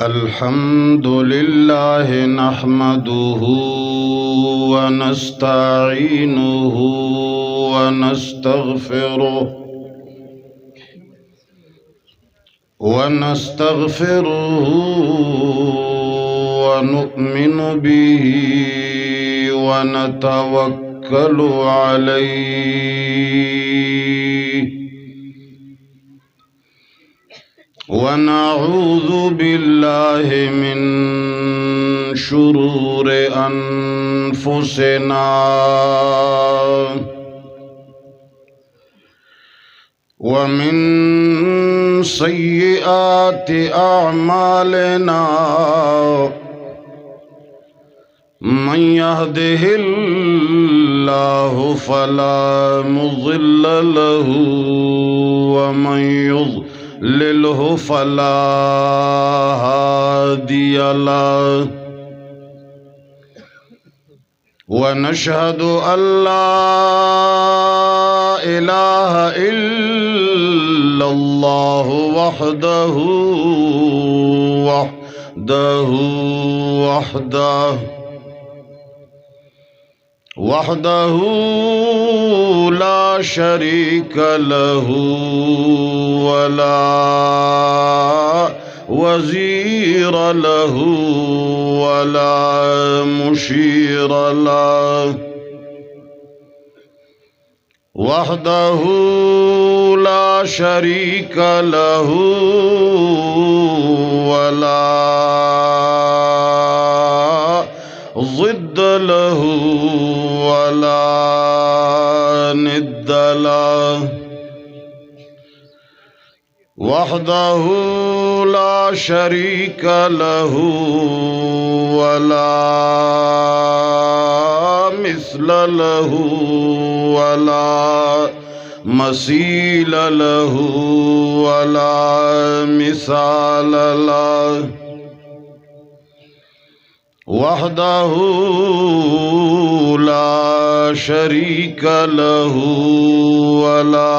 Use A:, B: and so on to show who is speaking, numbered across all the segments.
A: الحمد لله نحمده ونستعينه ونستغفره ونؤمن به ونتوكل عليه ونعوذ بالله من شرور أنفسنا ومن سيئات أعمالنا من يهده الله فلا مضل له ومن يضلله فلا هادي له ونشهد أن لا إله إلا الله وحده لا شريك له ولا وزير له ولا مشير له وحده لا شريك له ولا ضد له ولا ند له وحده لا شريك له ولا مثل له ولا مثيل له ولا مثال له وحده لا شريك له ولا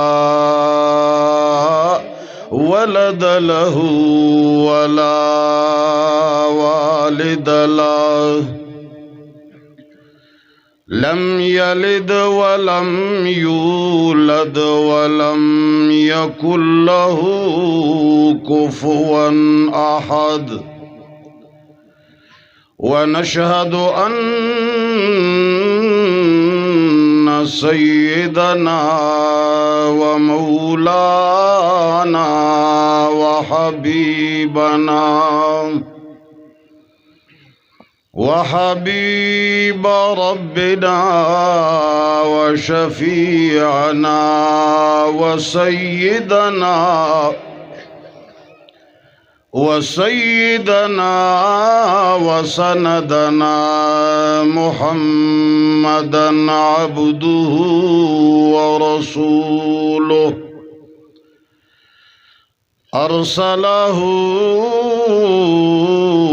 A: ولد له ولا والد له لم يلد ولم يولد ولم يكن له كفوا أحد ونشهد أن سيدنا ومولانا وحبيب ربنا وشفيعنا وسيدنا وسندنا محمدا عبده ورسوله أرسله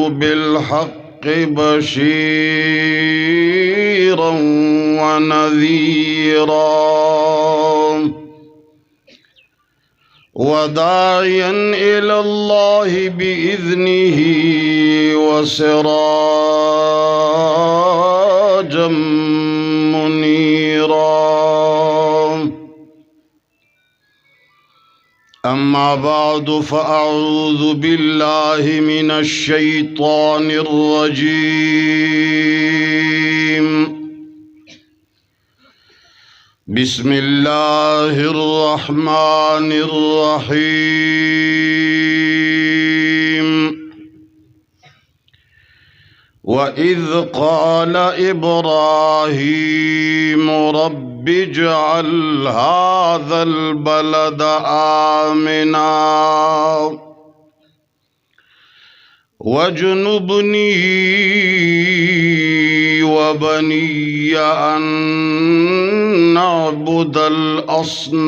A: بالحق بشيرا ونذيرا وداعيا إلى الله بإذنه وسراجا منيرا أما بعد فأعوذ بالله من الشيطان الرجيم بسم الله الرحمن الرحيم وإذ قال إبراهيم رب اجعل هذا البلد آمنا واجنبني وبني أن نعبد الأصنام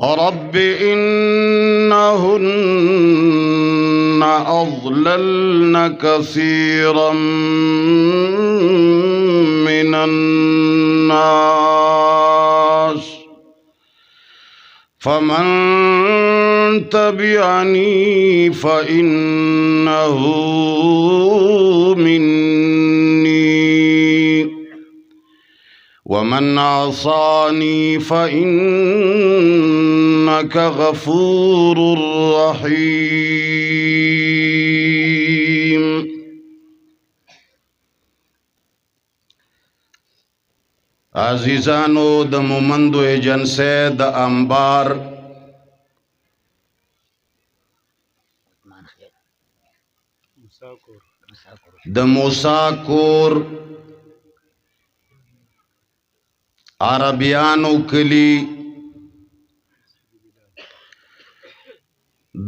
A: رب إنهن أضللن كثيرا من من الناس فمن تبعني فإنه مني ومن عصاني فإنك غفور رحيم. عزیزانو د مومندو ایجنسی د انبار د موسی کور عربیانو کلی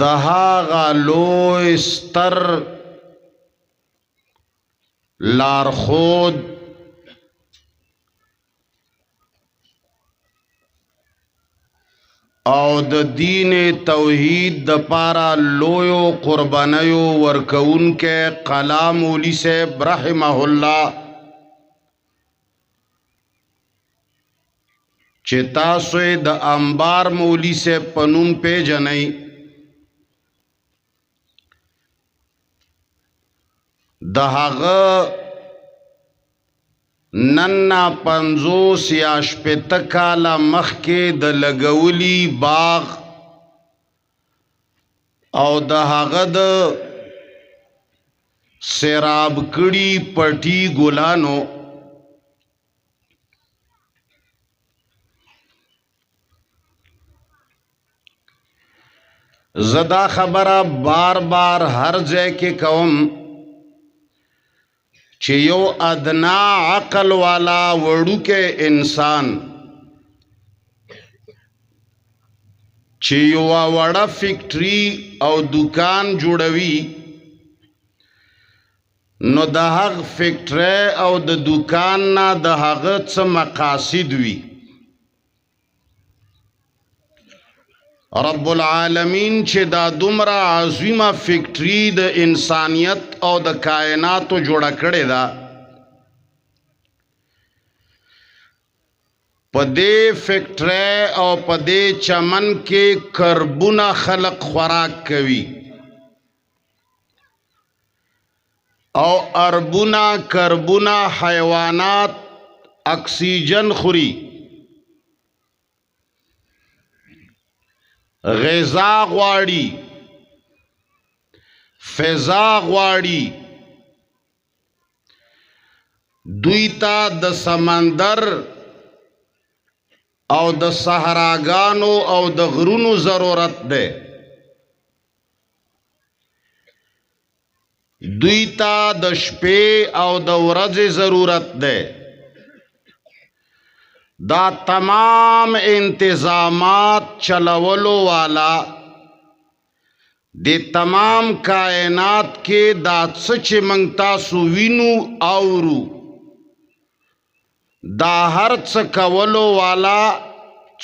A: د هغه لوی ستر لارښود او د دین توحید د پارا لویو قربانیو ورکون کے قلام مولی صاحب رحمہ اللہ چه تاسوی د انبار مولی صاحب پنوم پی جنئی د هغه ننا 50 یا 60 کاله مخکې د لګولی باغ او د هغه د سیراب کړي پټي ګلانو زدا خبره بار بار هر ځای کې کوم چې یو ادنا عقل والا وړوکې انسان چې یو وړه فیکټری او دکان جوړوي نو د هغه فیکټری او د دکان نه د هغه څه مقاصد وي رب العالمین چې دا دومره عظیمه فیکټری د انسانیت او د کائناتو جوړه کړې ده په دې فیکټری او په دې چمن کې کربونه خلق خوراک کوي او اربونه کربونه حیوانات اکسیجن خوري غذا غواړي فضا غواړي دوی ته د سمندر او د صحراګانو او د غرونو ضرورت ده دوی ته د شپې او د ورځې ضرورت ده دا تمام انتظامات چلولو والا دی تمام کائنات کے دا سچ منگتا سو وینو آورو دا ہر چکولو والا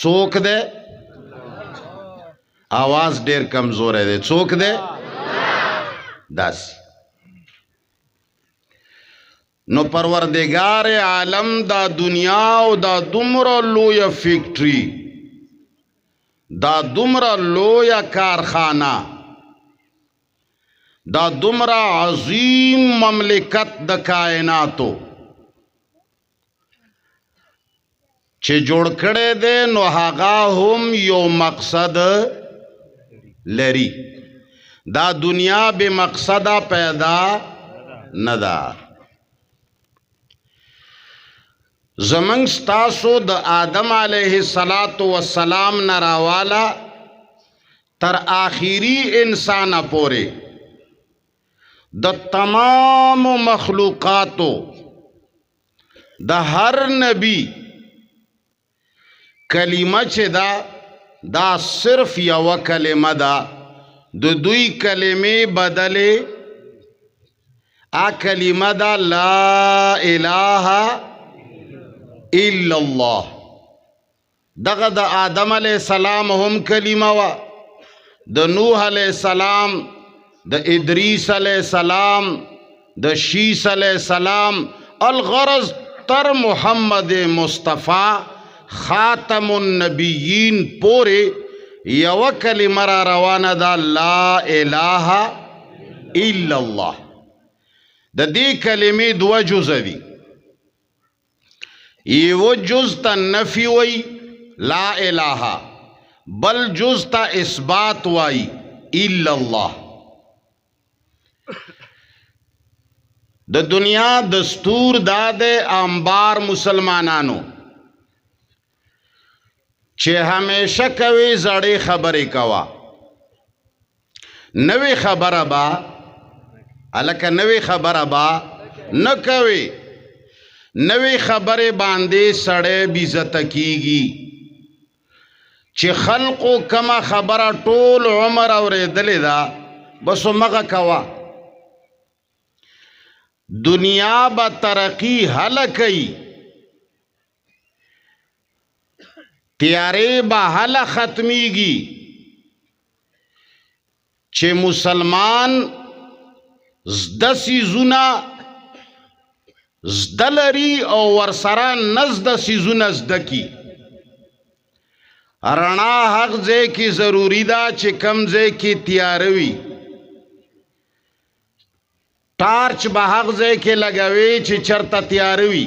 A: چوک دے آواز دیر کمزور ہے دے چوک دے داسی نو پروردگار عالم دا دنیا او دا دمر لویا فیکٹری دا دمر لویا کارخانہ دا دمر عظیم مملکت دا کائناتو چه جوڑ کڑے دے نو هغه هم یو مقصد لری دا دنیا بے مقصدہ پیدا ندا زمنگ ستاسو د آدم علیہ السلام نراوالا تر آخری انسان پورے د تمام مخلوقاتو د ہر نبی کلمہ چه دا صرف یو کلمہ دا دوی کلمے بدلے آ کلمہ دا لا الہ الا اللہ دغه د آدم علیہ السلام هم کلمه وا د نوح علیہ السلام د ادریس علیہ السلام د شیس علیہ السلام الغرض تر محمد مصطفی خاتم النبیین پورے یو کلمه را روانه دا لا اله الا الله. د دې کلمې دوه جز دي. یو جز ته نفی وی لا اله، بل جز ته اثبات وی الا الله. د دنیا دستور داد انبار مسلمانانو چې همیشه کوي زړې خبرې کوا، نوې خبره با الکه نوې خبره با نه کوي. نوې خبرې باندې سړی بیزت کیږي. چې خلقو کما خبره ټول عمر اورېدلې ده بس مغه کوا. دنیا با ترقی حل کئی، تیارے با حل ختمی گی. چه مسلمان زده سیزونا زده لري او ورسره نزده سیزونا زده کی. رڼا حق ځای کی ضروری دا چې کم ځای کی تیاروي. ٹارچ با حق ځای کې لګوي چې چرته تیاروي.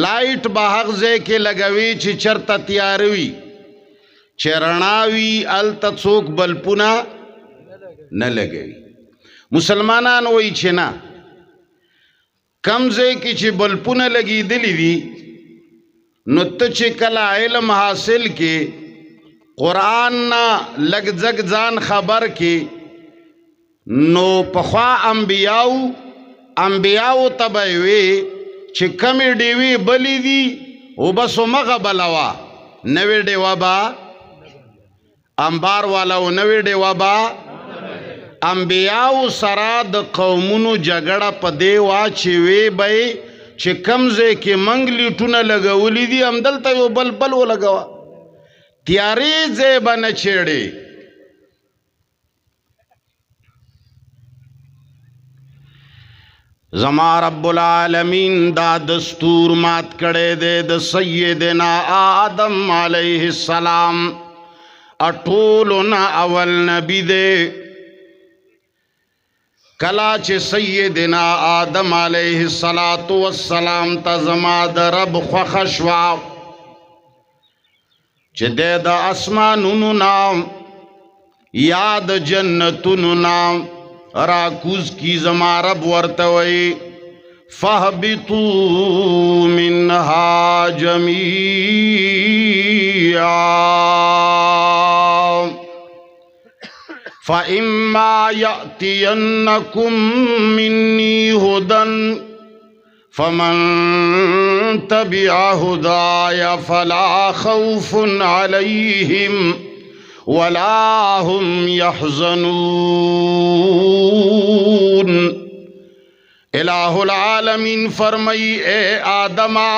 A: لایټ با حق ځای کې لګوي چې چرته تیاروي. چې رڼا وي هلته څوک بلپونه نه لګوي. مسلمانان وایي چې نه، کم ځای کې چې بلپونه لګېدلي دي نو ته چې کله علم حاصل کې قرآن نه لږ ځګ ځان خبر کې نو پخوا انبیاو تبایوی چې کمی ډیوی بلی دی او بسو مغا بلوا. نوی ډیوا با انبار والا و نوی ډیوا با انبیاو سرا د قومونو جګړه په دیوا چې وی بای چې کمزه کې منګلی ټونه لګولی دی همدلته یو بل ولګوا. تیاری زیبا نه چیړي. زما رب العالمین دا دستور مات کڑے دے د سیدنا آدم علیہ السلام اٹولنا اول نبی دے. کلا چه سیدنا آدم علیہ السلام تا زما دا رب خوخشوا چه دے دا اسمانونو نام یاد جنتونو نام راکوز کی زما رب ورتوئی فَهْبِطُوا مِنْهَا جَمِيعًا فَإِمَّا يَأْتِيَنَّكُمْ مِنِّي هُدًى فَمَنْ تَبِعَ هُدَايَ فَلَا خَوْفٌ عَلَيْهِمْ ولا هم يحزنون. الہ العالمین فرمائی اے آدمہ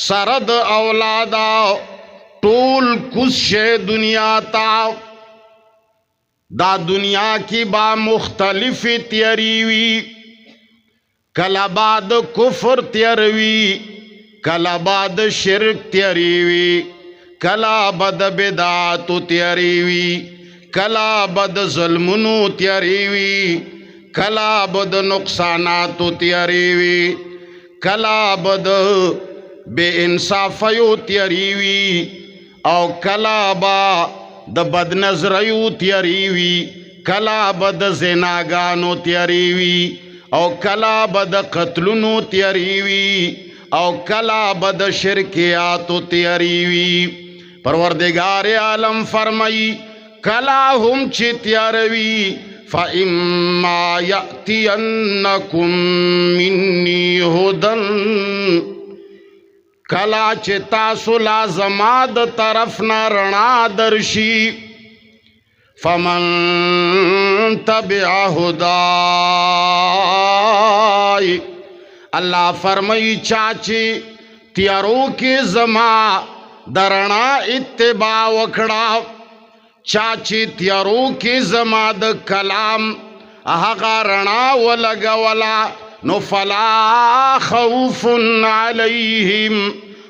A: سرد اولادا طول کس شے دنیا تا دا دنیا کی با مختلف تیریوی. کلا بعد کفر تیروی، کلا بعد شرک تیریوی، کلا بد بدعاتو تیاریوی، کلا بد ظلمونو تیاریوی، کلا بد نقصاناتو تیاریوی، کلا بد بے انصافیو تیاریوی، او کلا با د بد نظریو تیاریوی، کلا بد زناگانو تیاریوی، او کلا بد قتلونو تیاریوی، او کلا بد شرکیاتو تیاریوی. پروردگار عالم فرمائی کلا ہم چی تیاروی فَإِمَّا يَأْتِيَنَّكُمْ مِنِّي هُدًى کلا چی تاسو لازماد طرفنا رنا درشی فَمَنْ تَبِعَ هُدَايَ اللہ فرمائی چاچی تیارو کے زما درنا اتباع وکڑا، چاچی تیارو کی زما د کلام احقا رنا ولگا ولا نو فلا خوف علیہم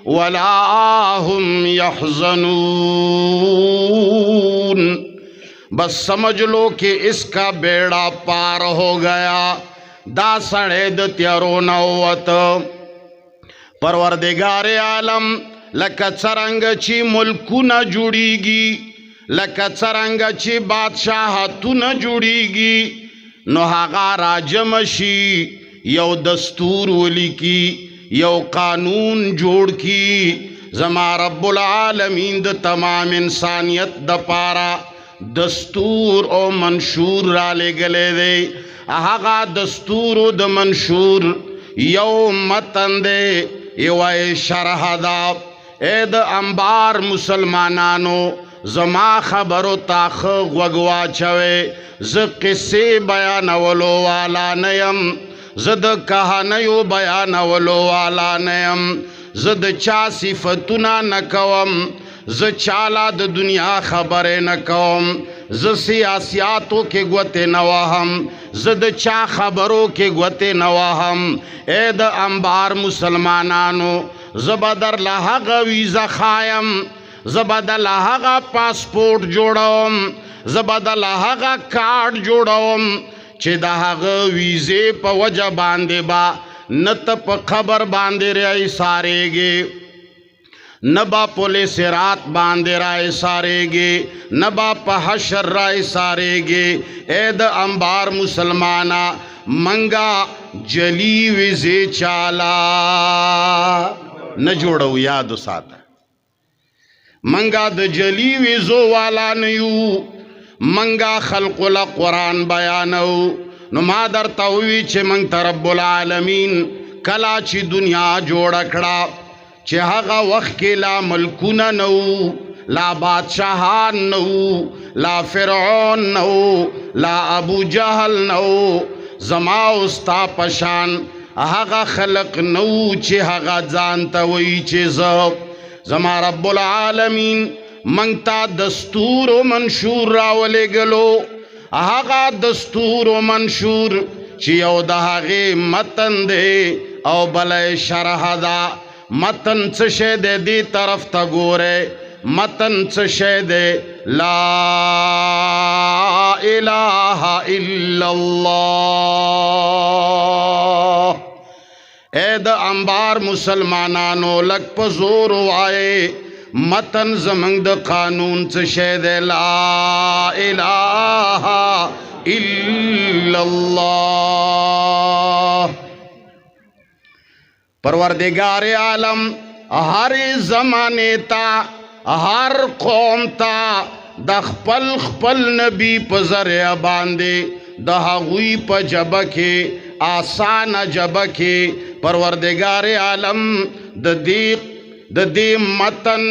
A: ولا هم یحزنون، بس سمجھ لو کہ اس کا بیڑا پار ہو گیا، دا سڑے د تیارو نوت. پروردگار عالم لکه څرنګه چې ملکونه جوړیږي، لکه څرنګه چې بادشاہتونه جوړیږي، نو هغه راجم شي، یو دستور ولیکي، یو قانون جوړ کی. زما رب العالمین د تمام انسانیت د پارا دستور او منشور را لګلې دی. هغه دستور او د منشور یو متن دی، یو شرح دا. اے د انبار مسلمانانو زما خبرو تاخ غوغوا چوي، ز قصې بیانولو والا نیم، زد کہانیو بیانولو والا نیم، زد چا صفتنا نکوم، ز چالا د دنیا خبر نکوم، ز سیاسیاتو کے گوتے نواہم، زد چا خبرو کے گوتے نواہم. اے د انبار مسلمانانو زبدر لحق ویزا خایم، زبدر لحق پاسپورٹ جوڑاوم، زبدر لحق کارڈ جوڑاوم، چه دا هغه ویزه په وجه باندې با نت په خبر باندې رای سارېږي، نه با پولیس رات باندې رای سارېږي، نه با په حشر رای سارېږي. اے د انبار مسلمانا منگا جلی ویزه چالا نه جوړو، یادو ساته منگا د جلی ویزو والا نیو، منگا خلق لا قرآن بیانو. نو ما در تاوی چه منگ تا رب العالمین کلا چی دنیا جوڑ کڑا، چه هغا وقت کے لا ملکون نو، لا بادشاہان نو، لا فرعون نو، لا ابو جہل نو، زما استا پشان هغا خلق نو چه هغا زانتا وی چه زما رب العالمین منگتا دستور و منشور راولے گلو. آغا دستور و منشور چی او دا غی متن دے او بلے شرح دا. متن چشے دے دی طرف تا گورے، متن چشے دے لا الہ الا اللہ. اے دا انبار مسلمانانو لگ پزور آئے، متن زمنگ د قانون چشے دے لا الہ الا اللہ. پروردگار عالم ہر زمانے تا ہر قوم تا د خپل خپل نبی په ذریعہ باندې د هغوی په جبه کې آسان جبه کې پروردگار عالم د دې متن،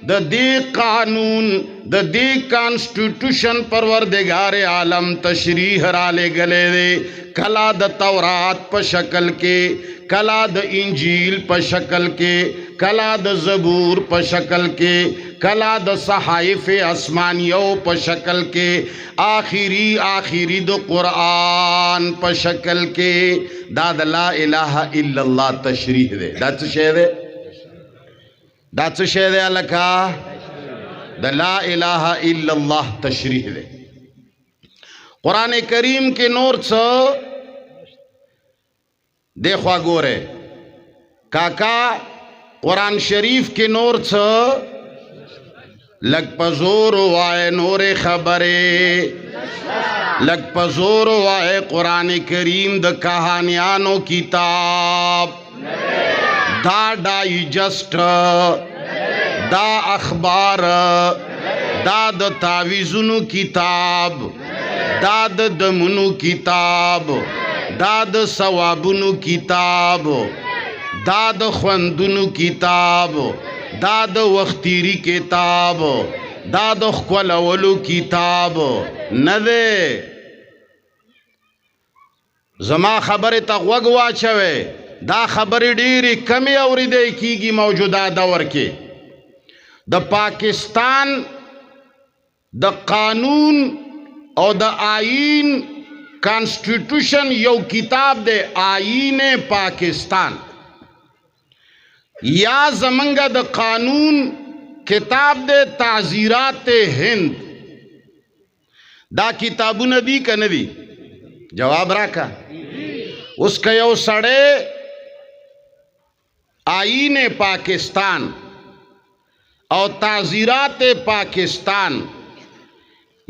A: د دې قانون، د دې کانسٹیٹیوشن پروردگار عالم تشریح را لے گلے دے. کلا د تورات پا شکل کے، کلا د انجیل پا شکل کے، کلا د زبور پا شکل کے، کلا د صحائف اسمانیو پا شکل کے، آخری د قرآن پا شکل کے. دا لا الہ الا اللہ تشریح دے. دا چو شے دے؟ دا چو شے دے لکا؟ دا لا الہ الا اللہ تشریح دے. قرآن کریم کے نور چو دیکھوا گورے کاکا، قرآن شریف کے نور چو لگ پزور وائے نور خبرے، لگ پزور وائے قرآن کریم دا کہانیانو کتاب، دا ڈائجسٹ، دا اخبار، دا دا تعویزنو کتاب، دا دا دمنو کتاب، دا دا ثوابنو کتاب، دا دا خوندنو کتاب، دا دا وختیری کتاب، دا دا خکولولو کتاب ندے. زما خبر تا غوگ واچوے، دا خبر ڈیری کمی اوریدے کیگی موجودہ دور کے. دا پاکستان دا قانون او دا آئین کانسټیټیوشن یو کتاب دی آئین پاکستان یا زمنګ د قانون کتاب دی تعزیرات هند دا کتابونه دي که نه دي جواب راکا اوس که یو سړی آئین پاکستان او تعزیرات پاکستان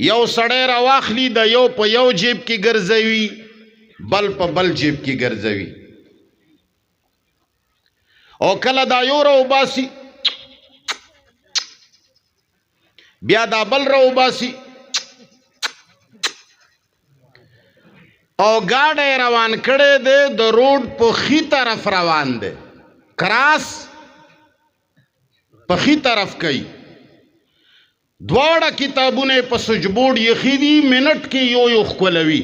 A: یو سړی راواخلي د یو په یو جیب کې ګرځوي بل په بل جیب کې ګرځوي او کله دا یو راوباسي بیا دا بل راوباسي او ګاډی روان کړی دی د روډ په ښي طرف روان دی کراس په ښي طرف کوي دواړه کتابونه په سوچبورډ یخي دي منټ کې یو یو ښکلوي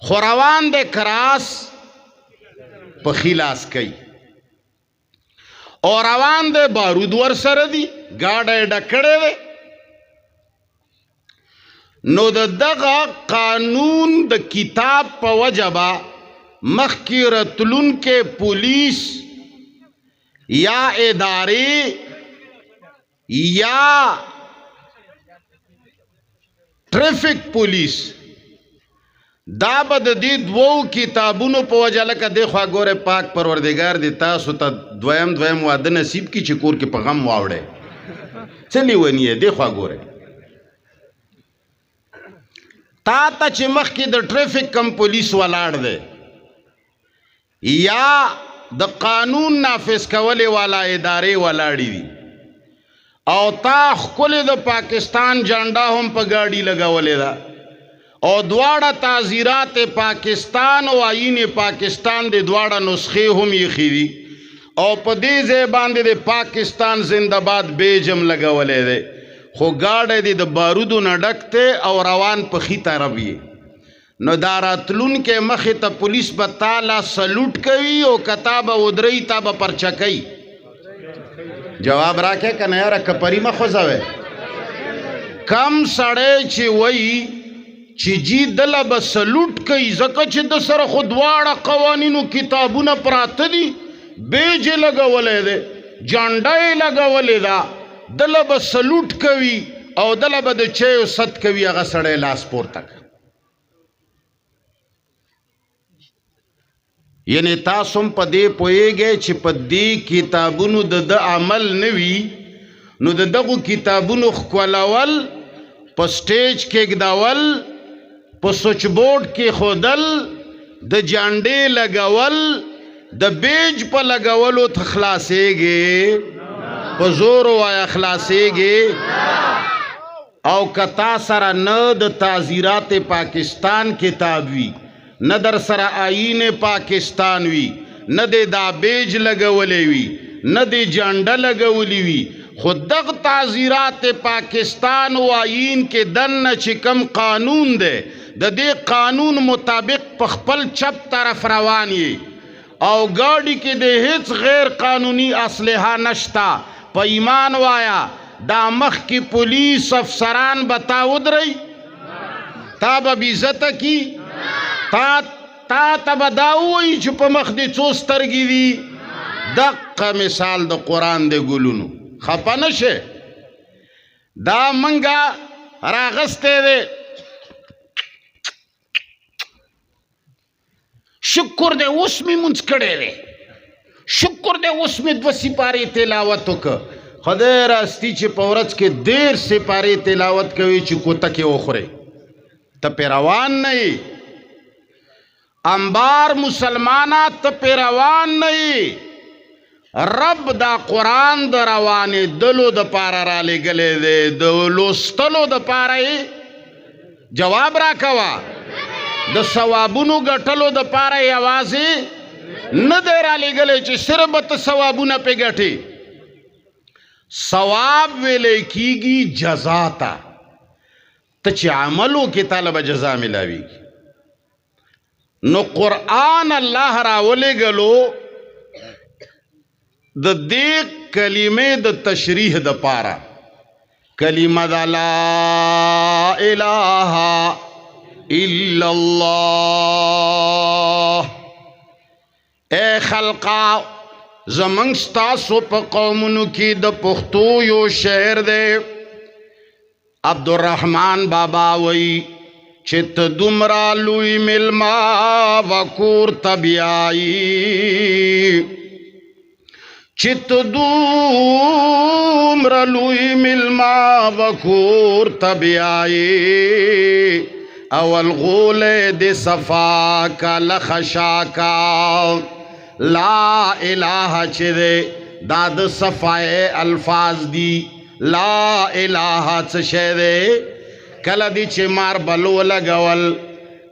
A: خو روان دی کراس په ښي لاس کوي او روان دی بارود ورسره دي ګاډی ډک کړی دی نو د دغه قانون د کتاب په وجه به مخکې راتلونکې پولیس یا ادارې یا ټریفک پولیس دا به د دې دوو کتابونو په وجه لکه دی خوا ګوره پاک پروردګار دی تاسو ته دویم واده نصیب کی چې کور کې په غم واوړی څه لیونی یې دی خوا ګوره تا ته چې مخکې د ټریفک کم پولیس ولاړ دی یا د قانون نافذ کولې والا ادارې ولاړې دي او تا ښکلې د پاکستان جانډا هم په ګاډي لګولې ده او دواړه تعزیرات پاکستان او آئین پاکستان د دواړه نسخې هم یخي دي او په دې ځای باندې د پاکستان زنده باد بیجم لګولې دی خو ګاډی دی د بارودو نه ډک دی او روان په ښي طرف یې نو دا راتلونکې مخې ته پولیس به تاله سلوټ کوي او که تا به ودرئ تا به پرچه کوي جواب راکې که نه یاره کپري مه خوځوئ کم سړی چې وایي چې جی دله به سلوټ کوي ځکه چې د سره خو دواړه قوانینو کتابونه پراته دي بیج یې لګولی دی جانډه یې لګولې ده دله به سلوټ کوي او دله به د چایو ست کوي هغه سړی لاس پورته کوي یعنی تاسو هم په دې پوهیږئ چې په دې کتابونو د عمل نه وي نو د دغو کتابونو ښکلول په سټیج کېږدول په سوچ بورډ کې ښودل د جانډې لګول د بیج په لګولو ته خلاصېږي په زور وایه خلاصېږي او که تا سره نه د تعزیرات پاکستان کتاب وي نه در سره آئین پاکستان وي نه د دا بیج لګولی وي نه د جانډه لګولی وي خو دغه تعزیرات پاکستان و آئین کې دننه چې کم قانون دی د دې قانون مطابق په خپل چپ طرف روان یې او ګاډي کې د هیڅ غیر قانوني اسلحه نشته په ایمان وایا دا مخکې پولیس افسران به تا ودرئ تا به بېعزته کی تا ته به دا ووایي چې په مخ دې څو سترګې دي دقه مثال د قرآن د ګلونو خفه نه شې دا منګه راغستی دی شکر دی اوس مې مونځ کړی دی شکر دی اوس مې 2 سپارې تلاوت وکړه خدای راستی چې په ورځ کې 1.5 سپارې تلاوت کوي چې کوته کې وخورې ته پې روان نه یې انبار مسلمانه ته پې روان نه یې رب دا قرآن د روانېدلو دپاره رالیږلی دی د لوستلو دپاره یې جواب راکوه د ثوابونو ګټلو دپاره یوازې نه دی رالیږلی چې صرف به ته ثوابونه پې ګټې ثواب ویلی کیږي جزا ته ته چې عمل وکړې تاله به جزا ملاویږي نو قرآن الله راولېږلو د دې کلمې د تشریح دپاره کلمه د لا اله الا الله. اے خلقا زمنګ ستاسو په قومونو کې د پښتو یو شعر دی. عبدالرحمن بابا وی چې ته دومره لوی ملما وکور طبیعی، چې ته دومره لوی ملما وکور طبیعی، اول غولې د صفا کا لخشا کا لا الہ چې دا د صفای الفاظ دی. لا الہ څه شی دی؟ کله دی چې ماربل ولګول،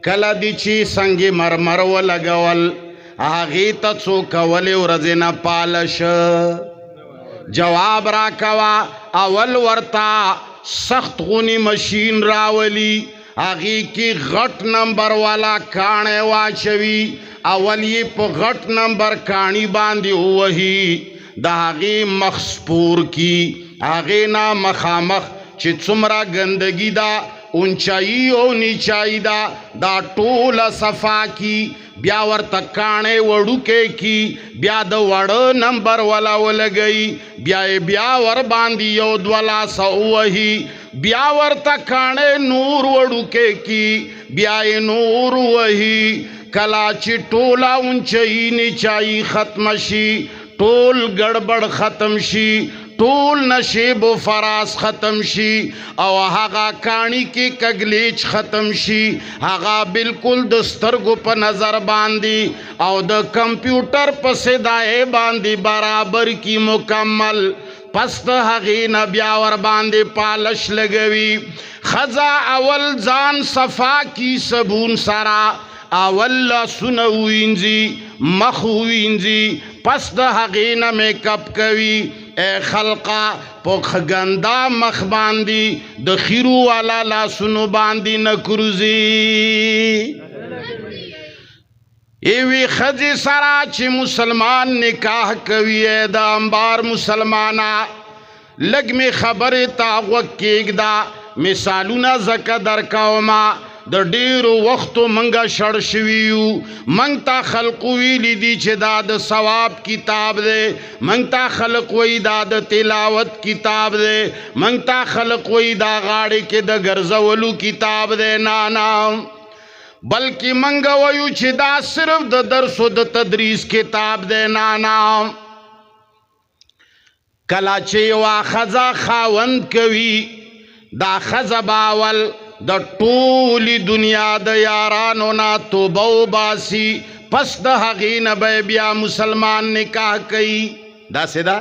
A: کله دی چې سنگ مرمر ولګول، هغې ته څو کولې ورځې نه پالش. جواب را کوا اول ورتا سخت غونی مشین راولی، هغې کې غټ نمبر والا کاڼی واچوي، اول یې په غټ نمبر کاڼي باندې ووهي، د هغې مخ سپور کی، هغې نه مخامخ چې څومره ګندګي ده اونچایي او نیچایي ده دا ټوله صفا کی، بیا ورته کاڼی وړوکی کی، بیا د وړه نمبر والا ولګوي، بیا ور باندې یو دوه لاسه ووهي، بیا ورته کاڼی نور وړوکی کی، بیا یې نور ووهي. کله چې ټوله اونچایي نیچایي ختم شي، ټول ګړبړ ختم شي، ټول نشیب و فراس ختم شي، او هغه کاڼي کې کګلیچ ختم شي، هغه بالکل د سترګو په نظر باندې او د کمپیوټر په صدای باندې برابر کی مکمل. پس د هغې نه بیا ور باندې پالش لګوي. ښځه اول ځان صفا کی صبون سره، اول لاسونه ووینځي، مخ ووینځي، پس د هغې نه میک اپ کوي. اے خلقا په ګندا مخ باندې د خیرو والا لاسونو باندې نه کروزي. ایوی ښځې سره چې مسلمان نکاح کوي، د انبار مسلمانا لږ مې خبرې ته غوږ کېږده، مثالونه ځکه درکومه. د ډیرو وختو منګه شړ شوي یو، منګ ته خلق ویلی دي چې دا د ثواب کتاب دی، منګ ته خلق وی دا د تلاوت کتاب دی، منګ ته خلق وی دا غاړې کې د ګرځولو کتاب دی. نه نه، بلکې منګه ویو چې دا صرف د درس و د تدریس کتاب دی. نه نه، کله چې یوه ښځه خاوند کوي، دا ښځه باول د ټولې دنیا د یارانو نه توبه وباسي، پس د هغې نه به بیا مسلمان نکاح کوي. داسې ده.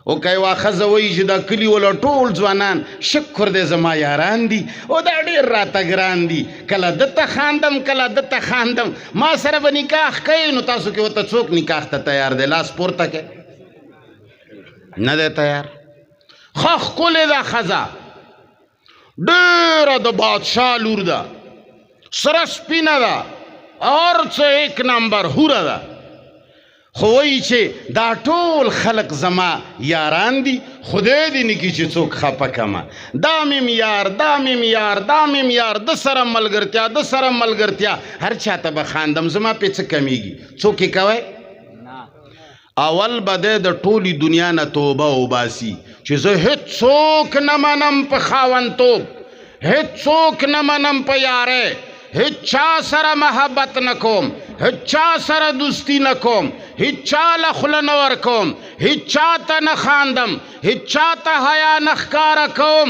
A: او که یوه ښځه وایي چې دا کلي وله ټول ځوانان شکر دی زما یاران دي او دا ډېر راته ګران دي، کله دته خاندم کله دته خاندم، ما سره به نکاح کوي، نو تاسو کې ورته څوک نکاح ته تیار دی؟ لاس پورته کوي. نه دی تیار. ښه ښکلې ده ښځه، ډیره د بادشاه لور ده، سره سپینه ده، هر څه ایک نمبر هوره ده، خو وایي چې دا ټول خلق زما یاران دي، خدای دې نه کړي چې څوک خفه کمه، دا مې یار، دا مې یار، دا مې یار، د سره ملګرتیا، د سره ملګرتیا، هر چاته به خاندم، زما پې څه کمیږي؟ څوک یې کوئ؟ اول به دی د ټولې دنیا نه توبه وباسي چې زه هېڅوک نه منم په خاوندتوب، هېڅوک نه منم په یارۍ، هېڅ چا سره محبت نه کوم، هېڅ چا سره دوستي نه کوم، هېڅ چا له خوله نه ورکوم، هېڅ چا ته نه خاندم، هېڅ چا ته حیا نه ښکاره کوم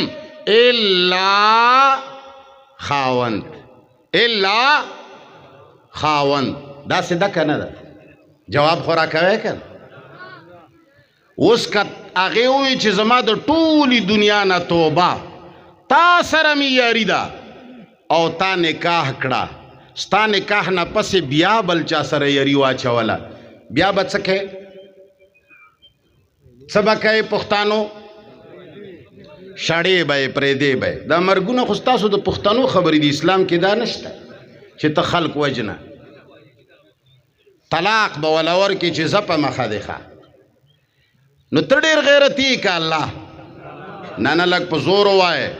A: الا خاوند. الا خاوند. داسې ده که نه ده؟ جواب خو راکوی که نه؟ اوس که هغې ووایي چې زما د ټولې دنیا نه توبه، تا سره مې یاري ده او تا نکاح کړه، ستا نکاح نه پسې بیا بل چا سره یاري واچوله، بیا به څه کوې؟ څه به کوې پښتانو؟ شړې به یې پرېږدې به یې. دا مرګونه خو ستاسو د پښتنو خبرې دي، اسلام کې دا نشته چې ته خلق وجنه. طلاق به وله ورکړي چې زه په مخه دی ښه، نو ته ډېر غیرتي که الله؟ نه نه، لږ په زور ووایې.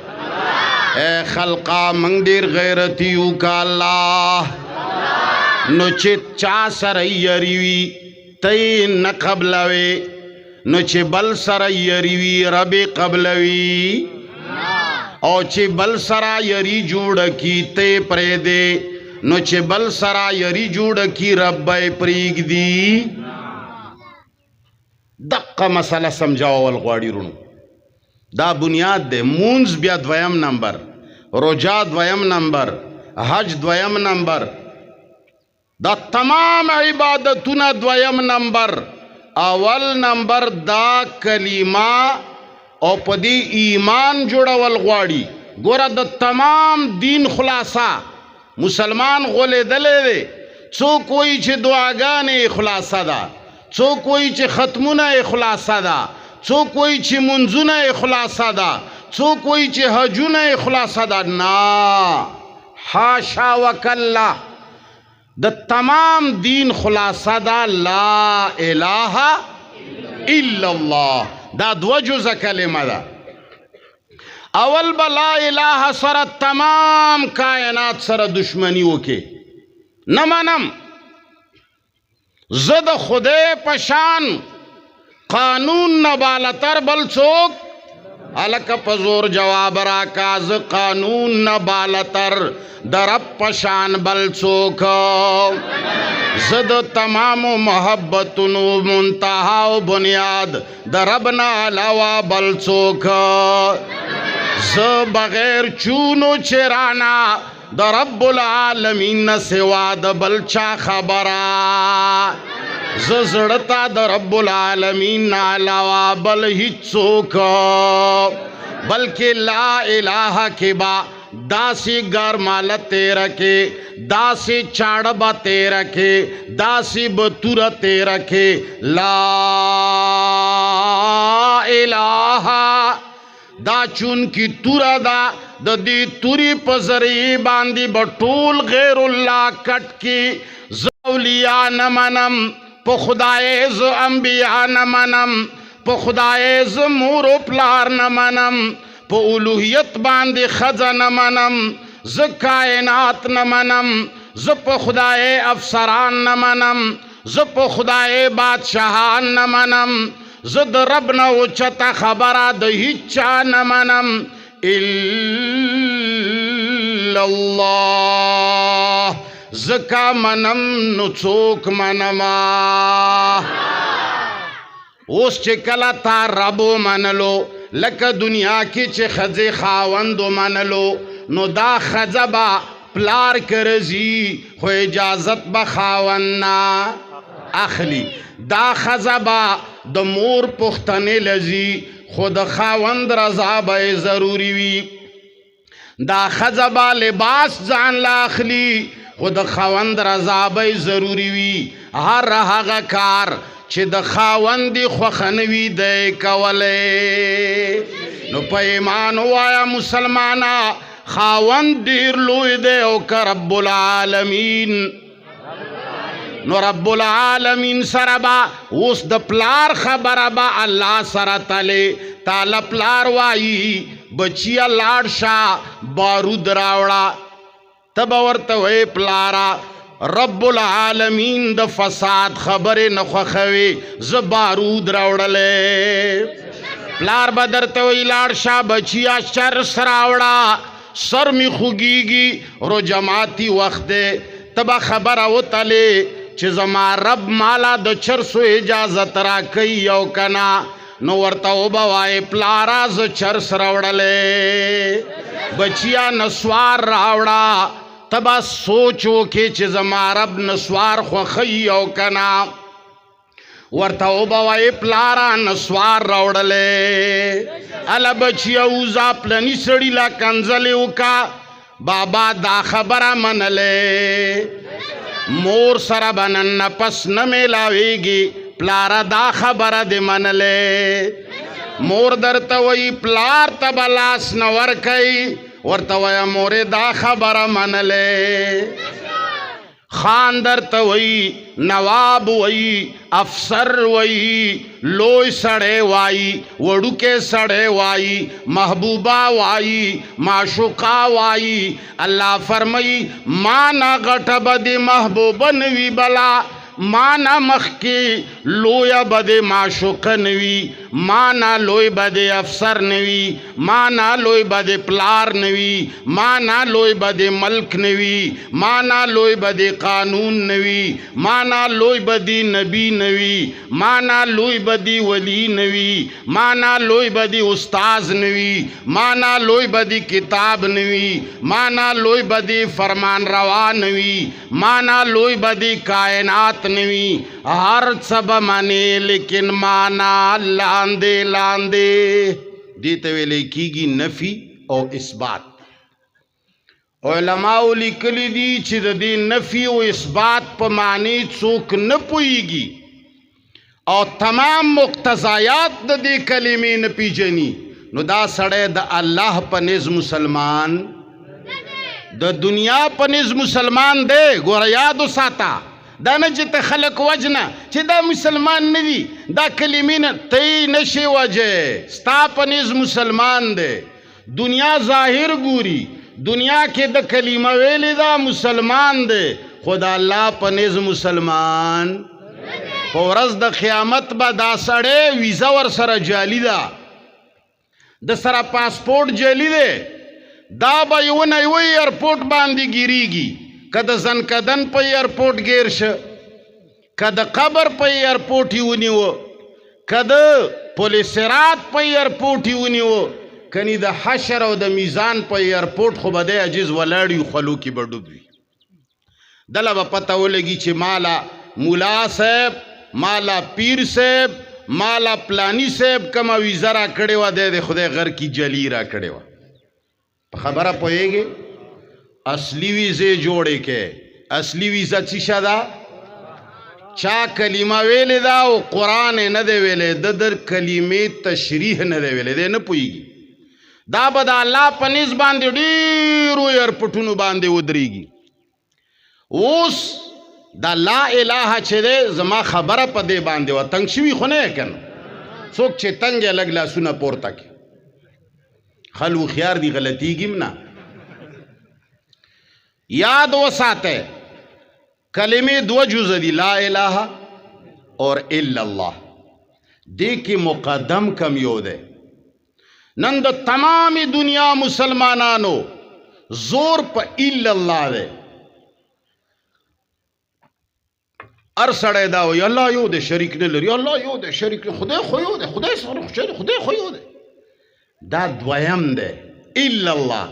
A: اے خلقا منگ دیر غیرتیو کا اللہ نو چه چا سر یریوی تی نقبلوی نو چه بل سر یریوی رب قبلوی او چه بل سر یری جوڑ کی تی پریدے نو چه بل سر یری جوڑ کی رب پریگ دی دقا مسئلہ سمجھاو والغواری رونو دا بنیاد دے مونز بیا دویم نمبر روجا دویم نمبر حج دویم نمبر دا تمام عبادتنا دویم نمبر اول نمبر دا کلمہ او پدی ایمان جوڑا والغواری گورا دا تمام دین خلاصہ مسلمان غولے دلے دے چو کوئی چھ دعاگان خلاصہ دا چو کوئی چھ ختمون خلاصہ دا چو کوئی چھ منزون خلاصہ دا چو کوئی چھ حجون خلاصہ دا نا حاشا وکاللہ دا تمام دین خلاصہ دا لا الہ الا اللہ دا دو جزء کلمہ دا اول با لا الہ سر تمام کائنات سر دشمنی ہوکے نمانم زد خدے پشان قانون نبالتر بل چوک علک پزور جواب راکاز قانون نبالتر درب پشان بل چوک زد تمام محبتنو منتہا و بنیاد دربنا علاوہ بل چوک ز بغیر چونو چرانا دا رب العالمین سوا دا بلچا خبرا زڑتا دا رب العالمین علاوہ بل ہی چوکا بلکہ لا الہ کے با داسی گرمالت رکھے داسی چاڑبا رکھے داسی بطورت رکھے لا الہ دا چون کی تورا دا دی توری پزری باندی بطول غیر اللہ کٹ کی زولیاء نمانم پا خدایز انبیاء نمانم پا خدایز مور و پلار نمانم پا الوحیت باندی خزا نمانم ز کائنات نمانم ز پا خدای افسران نمانم ز پا خدای بادشاہان نمانم زد رب نو چتا خبرہ دا ہچا نمانم الا اللہ زکا منم نچوک منما اوس چکلا تا ربو منلو لکا دنیا کی چه خزی خاوندو منلو نو دا خزبا پلار کرزی خو اجازت بخاوندنا اخلی دا خزبا د مور پختنے لذی خود خاوند رضا بے ضروری وی دا خزبا لباس جان لاخلی خود خاوند رضا بے ضروری وی ہر رہا کار چھ د خاوندی خوخنوی دے کولے نو پا ایمان وایا مسلمانا خاوند دیر لوی دے او کا رب العالمین نو رب العالمین سربا اس د پلار خبر با اللہ سر تلے تالا پلار وائی بچیا لاڑ شا بارود راوڑا تب ورطوے پلارا رب العالمین د فساد خبر نخوخوی ز بارود راوڑلے پلار بدرتوی لاڑ شا بچیا شر سراوڑا سر می خوگیگی رو جماعتی وقت دے تبا خبر او تلے چه زما رب مالا د چرسو اجازت را کئی یو کنا نو ورطاو بوائی پلارا ز چرس راوڑلے بچیا نسوار راوڑا تبا سوچو کے چه زما رب نسوار خوخی یو کنا ورطاو بوائی پلارا نسوار راوڑلے علا بچیا اوزا پلنی سڑی لا کنزلیو کا بابا دا خبر منلے مور سر بنن نپس نمیلاویگی پلارا دا خبر دی منلے مور درتوی پلار تبلاس نور کئی ورتوی مور دا خبر منلے خان درته وایي، نواب وایي، افسر وایي، لوی سړی وایي، وړوکی سړی وایي، محبوبه وایي، معشوقه وایي. الله فرمایي مانا غټه به د محبوبه نوي بلا، مانا مخکې لویه به د معشوقه نوي، مانا لوی به د افسر نوي، مانا لوی به د پلار نوي، مانا لوی به د ملک نوي، مانا لوی به د قانون نوي، مانا لوی به د نبی نوي، مانا لوی به د ولی نوي، مانا لوی به د استاز نوي، مانا لوی به د کتاب نوي، مانا لوی به د فرمان روا نوي، مانا لوی به د کائنات نوی. هر څه به منې لیکن مانا لاندې لاندې. دې ته ویلی کېږي نفي او اثبات. علماو لیکلی دي چې د دې نفي او اثبات په معنی څوک نه پوهېږي او تمام مقتضیات د دې کلمې نه پیژني، نو دا سړی د الله په نزد مسلمان، د دنیا په نزد مسلمان دی. ګوره یاد وساته، دا نه چې ته خلک وجنه چې دا مسلمان نه دي، دا کلمې نه ته یې نشې وجې، ستا په نزد مسلمان دی. دنیا ظاهر ګوري، دنیا کې د کلمه ویلې دا مسلمان دی، خو د الله په نزد مسلمان. په ورځ د قیامت به دا سړی ویزه ورسره جعلي ده، د سره پاسپورټ جعلي دی، دا به یو نه یوه ایرپورټ باندې ګیریږي. که د زنکدن په ایرپورټ ګیر شه، که د قبر په ایرپورټ یې ونیوه، که د پل صراط په ایرپورټ یې ونیوه، کنی د حشر او د میزان په ایرپورټ خو به دی عجز ولاړ وي، خولو کې به ډوب وي. دله به پته ولګي چې مالا مولا صاحب، مالا پیر صاحب، مالا پلانی صاحب کومه ویزه را کړې وه، دی د خدای غر کې جلی را کړې وه. په خبره پوهېږې؟ اصلي ویزې جوړې کې، اصلي ویزه څه شه ده؟ چا کلمه ویلې ده او قرآن یې نه دی ویلی، د در کلمې تشریح نه دی ویلی، دی نه پوهېږي. دا به د الله په نزد باندې ډېرو ایرپورټونو باندې ودرېږي. اوس دا لا اله چې دی، زما خبره په دې باندې وه، تنګ شوي خو نه یې که نه؟ څوک چې تنګ یې لږ لاسونه پورته کړي، خل هوښیار دي، غلطېږي هم نه. یاد وساته کلمې دو جزء دي، لا الہ اور الا اللہ. دې کې مقدم کم یو دی. نن د تمام دنیا مسلمانانو زور په الا اللہ دی. هر سړی دا وایي الله یو دی، شریک نه لري، الله یو دی، شریک نه، خدای خو یو دی، خدای سره خدای خو یو دی. دا دویم دی الا اللہ.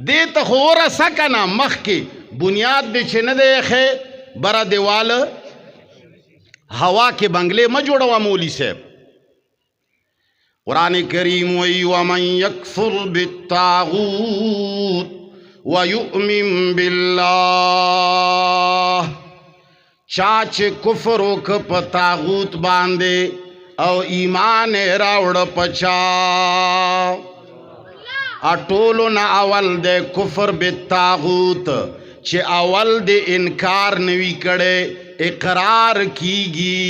A: دې ته خو ورسه که نه، مخکې بنیاد دی چې نه دی ایښی، بره دیوال هوا کې بنګلې مه جوړوه مولي صاحب. قرآن کریم وایي ومن یکفر بالطاغوت ویؤمن بالله. چا چې کفر وکړه په طاغوت باندې او ایمان یې راوړه په چا، اټولو نه اول دی کفر بالطاغوت، چې اول دی انکار نوی کړی، اقرار کیږي.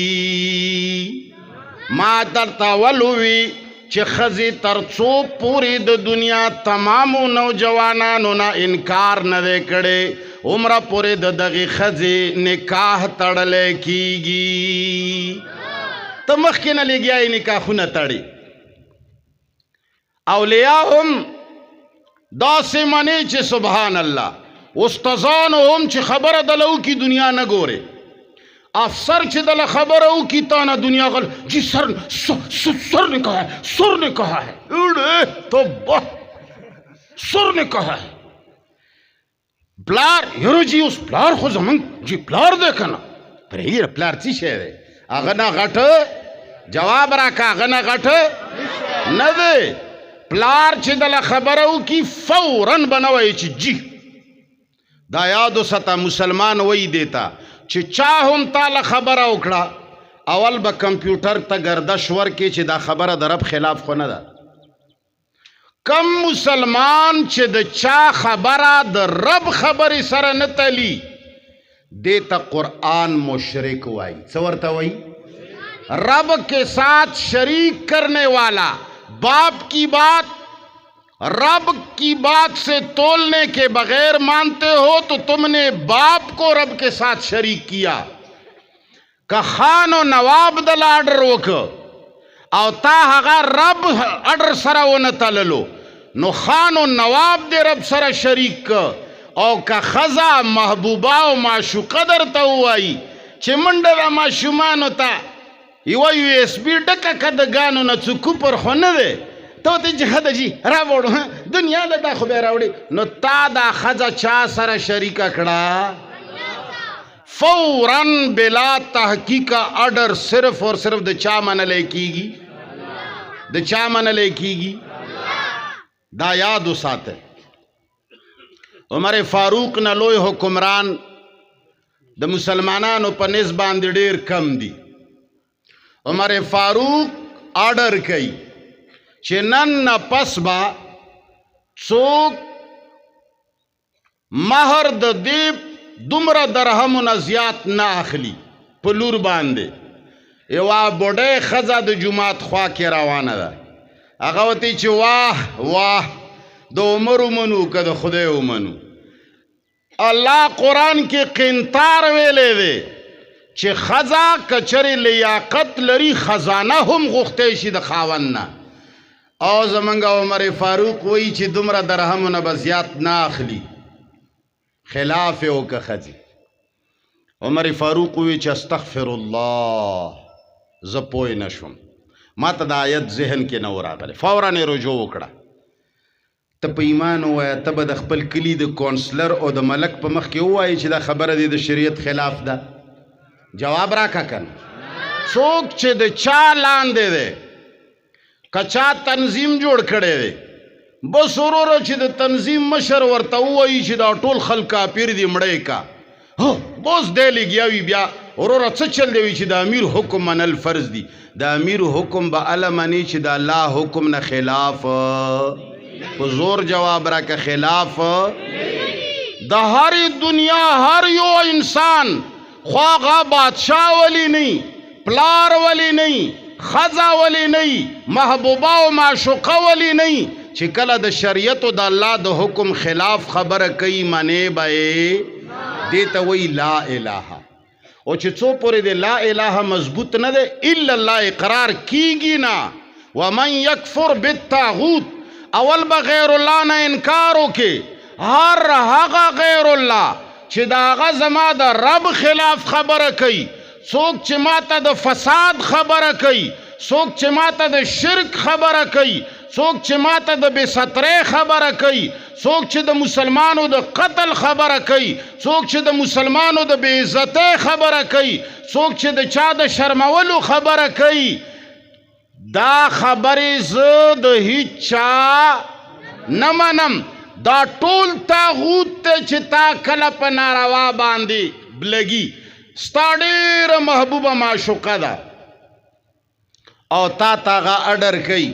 A: ما درته اول ووي چې ښځې تر څو پورې د دنیا تمامو نوجوانانو نه انکار نه دی کړی، عمره پورې د دغې ښځې نکاح تړلی کیږي. ته مخکې نه لګیا یې نکاحونه تړي. اولیاء هم داسې منې چې سبحان الله، استادانو هم چې خبره دله وکړي دنیا نه ګورې، افسر چې دله خبره وکړي تا نه دنیا غل جی سر نے کہا ہے، سر نے کہا ہے، توبہ، سر نے کہا ہے. پلار یرو جی اوس پلار خو زمونږ جی پلار دی که نه؟ پرېږده پلار څه شی دی؟ هغه نه غټه جواب راکړه، هغه نه غټه نه دی. پلار چې دله خبره وکړي فوراً به نه وایي چې جی. دا یاد وساته، مسلمان وایي دیتا چې چا هم تاله خبره وکړه، اول به کمپیوټر ته گردش ورکړي چې دا خبره د رب خلاف خو نه ده. کم مسلمان چې د چا خبره د رب خبرې سره نه تلی، دیتا قرآن مشرک وائی. څورته وائی؟ رب کے ساتھ شریک کرنے والا. باپ کی بات رب کی بات سے تولنے کے بغیر مانتے ہو تو تم نے باپ کو رب کے ساتھ شریک کیا. کہ خان و نواب دل آرڈر وک او تا هغه رب آرڈر سره ونه تللو نو خان و نواب دے رب سره شریک او که خزا محبوبا و معشوقه درته ووایي چې منډه د ماشومانو ته یوه یو ایس بي ډکه که د ګانو نه څه کوپر خو نه دی ته ورته چې ښه ده جي راوړو دنیا ده دا خو بیا راوړي نو تا دا ښځه چا سره شریکه کړه فوراً بلا تحقیق آرڈر صرف اور صرف د چا منلے کیگی د چا منلے کیگی دا یاد وساته. عمر فاروق نه لوی حکمران د مسلمانانو په نسبت باندې ډیر کم دي. عمر فاروق آرڈر کوي چې نن نه پس با څوک مہر د دې دومره درهمونه زیات نه اخلي په لور باندې. یوه بوډۍ ښځه د جومات خوا کې روانه ده هغه ورته چې واه واه د عمر ومنو که د خدای ومنو. الله قرآن کې قنطار ویلی دی چې ښځه که چرې لیاقت لري خزانه هم غوښتی شي د خاوند نه. او زمونږ عمر فاروق وایي چې دومره درهمونه به زیات نه اخلي خلاف یې وکړه ښځې. عمر فاروق وایي چې استغفر الله زه پوه نه شوم ما ته د آیت ذهن کې نه و راغلی. فوراً یې رجوع وکړه. ته په ایمان ووایه ته به د خپل کلي د کونسلر او د ملک په مخ کې ووایي چې دا خبره دی د شریعت خلاف ده. جواب راکړه که نه. څوک چې د چا لاندې دی که چا تنظیم جوړ کړی دی بس وروره چې د تنظیم مشر ورته ووایي چې دا ټول خلک کافر دي مړی کا بس دی لګیا وي بیا وروره څه چل دی وي چې د امیر حکم منل فرض دي. د امیر حکم به هله مني چې د الله حکم نه خلاف په زور جواب راکه خلاف د هرې دنیا هر یو انسان خو هغه بادشاه ولی نه پلار ولی نه ښځه ولی نه محبوبه او معشوقه ولی نه چې کله د شریعت او د الله د حکم خلاف خبره کوي منې به یې دې ته وایي لا اله. او چې څو پورې د لا اله مضبوط نه دی الا الله اقرار کیږي نه. ومن یکفر بالطاغوت اول به غیر الله نه انکار وکړي هر هغه غیر الله چې د هغه زما د رب خلاف خبره کوي څوک چې ماته د فساد خبره کوي څوک چې ماته د شرک خبره کوي څوک چې ماته د بې سترۍ خبره کوي څوک چې د مسلمانو د قتل خبره کوي څوک چې د مسلمانو د بې عزتۍ خبره کوي څوک چې د چا د شرمولو خبره کوي دا خبرې زه د هیڅ چا نه منم. دا ټول طاغوت ته چې تا کله په ناروا باندې بلګي ستا ډېره محبوبه معشوقه ده او تا ته هغه اډر کوي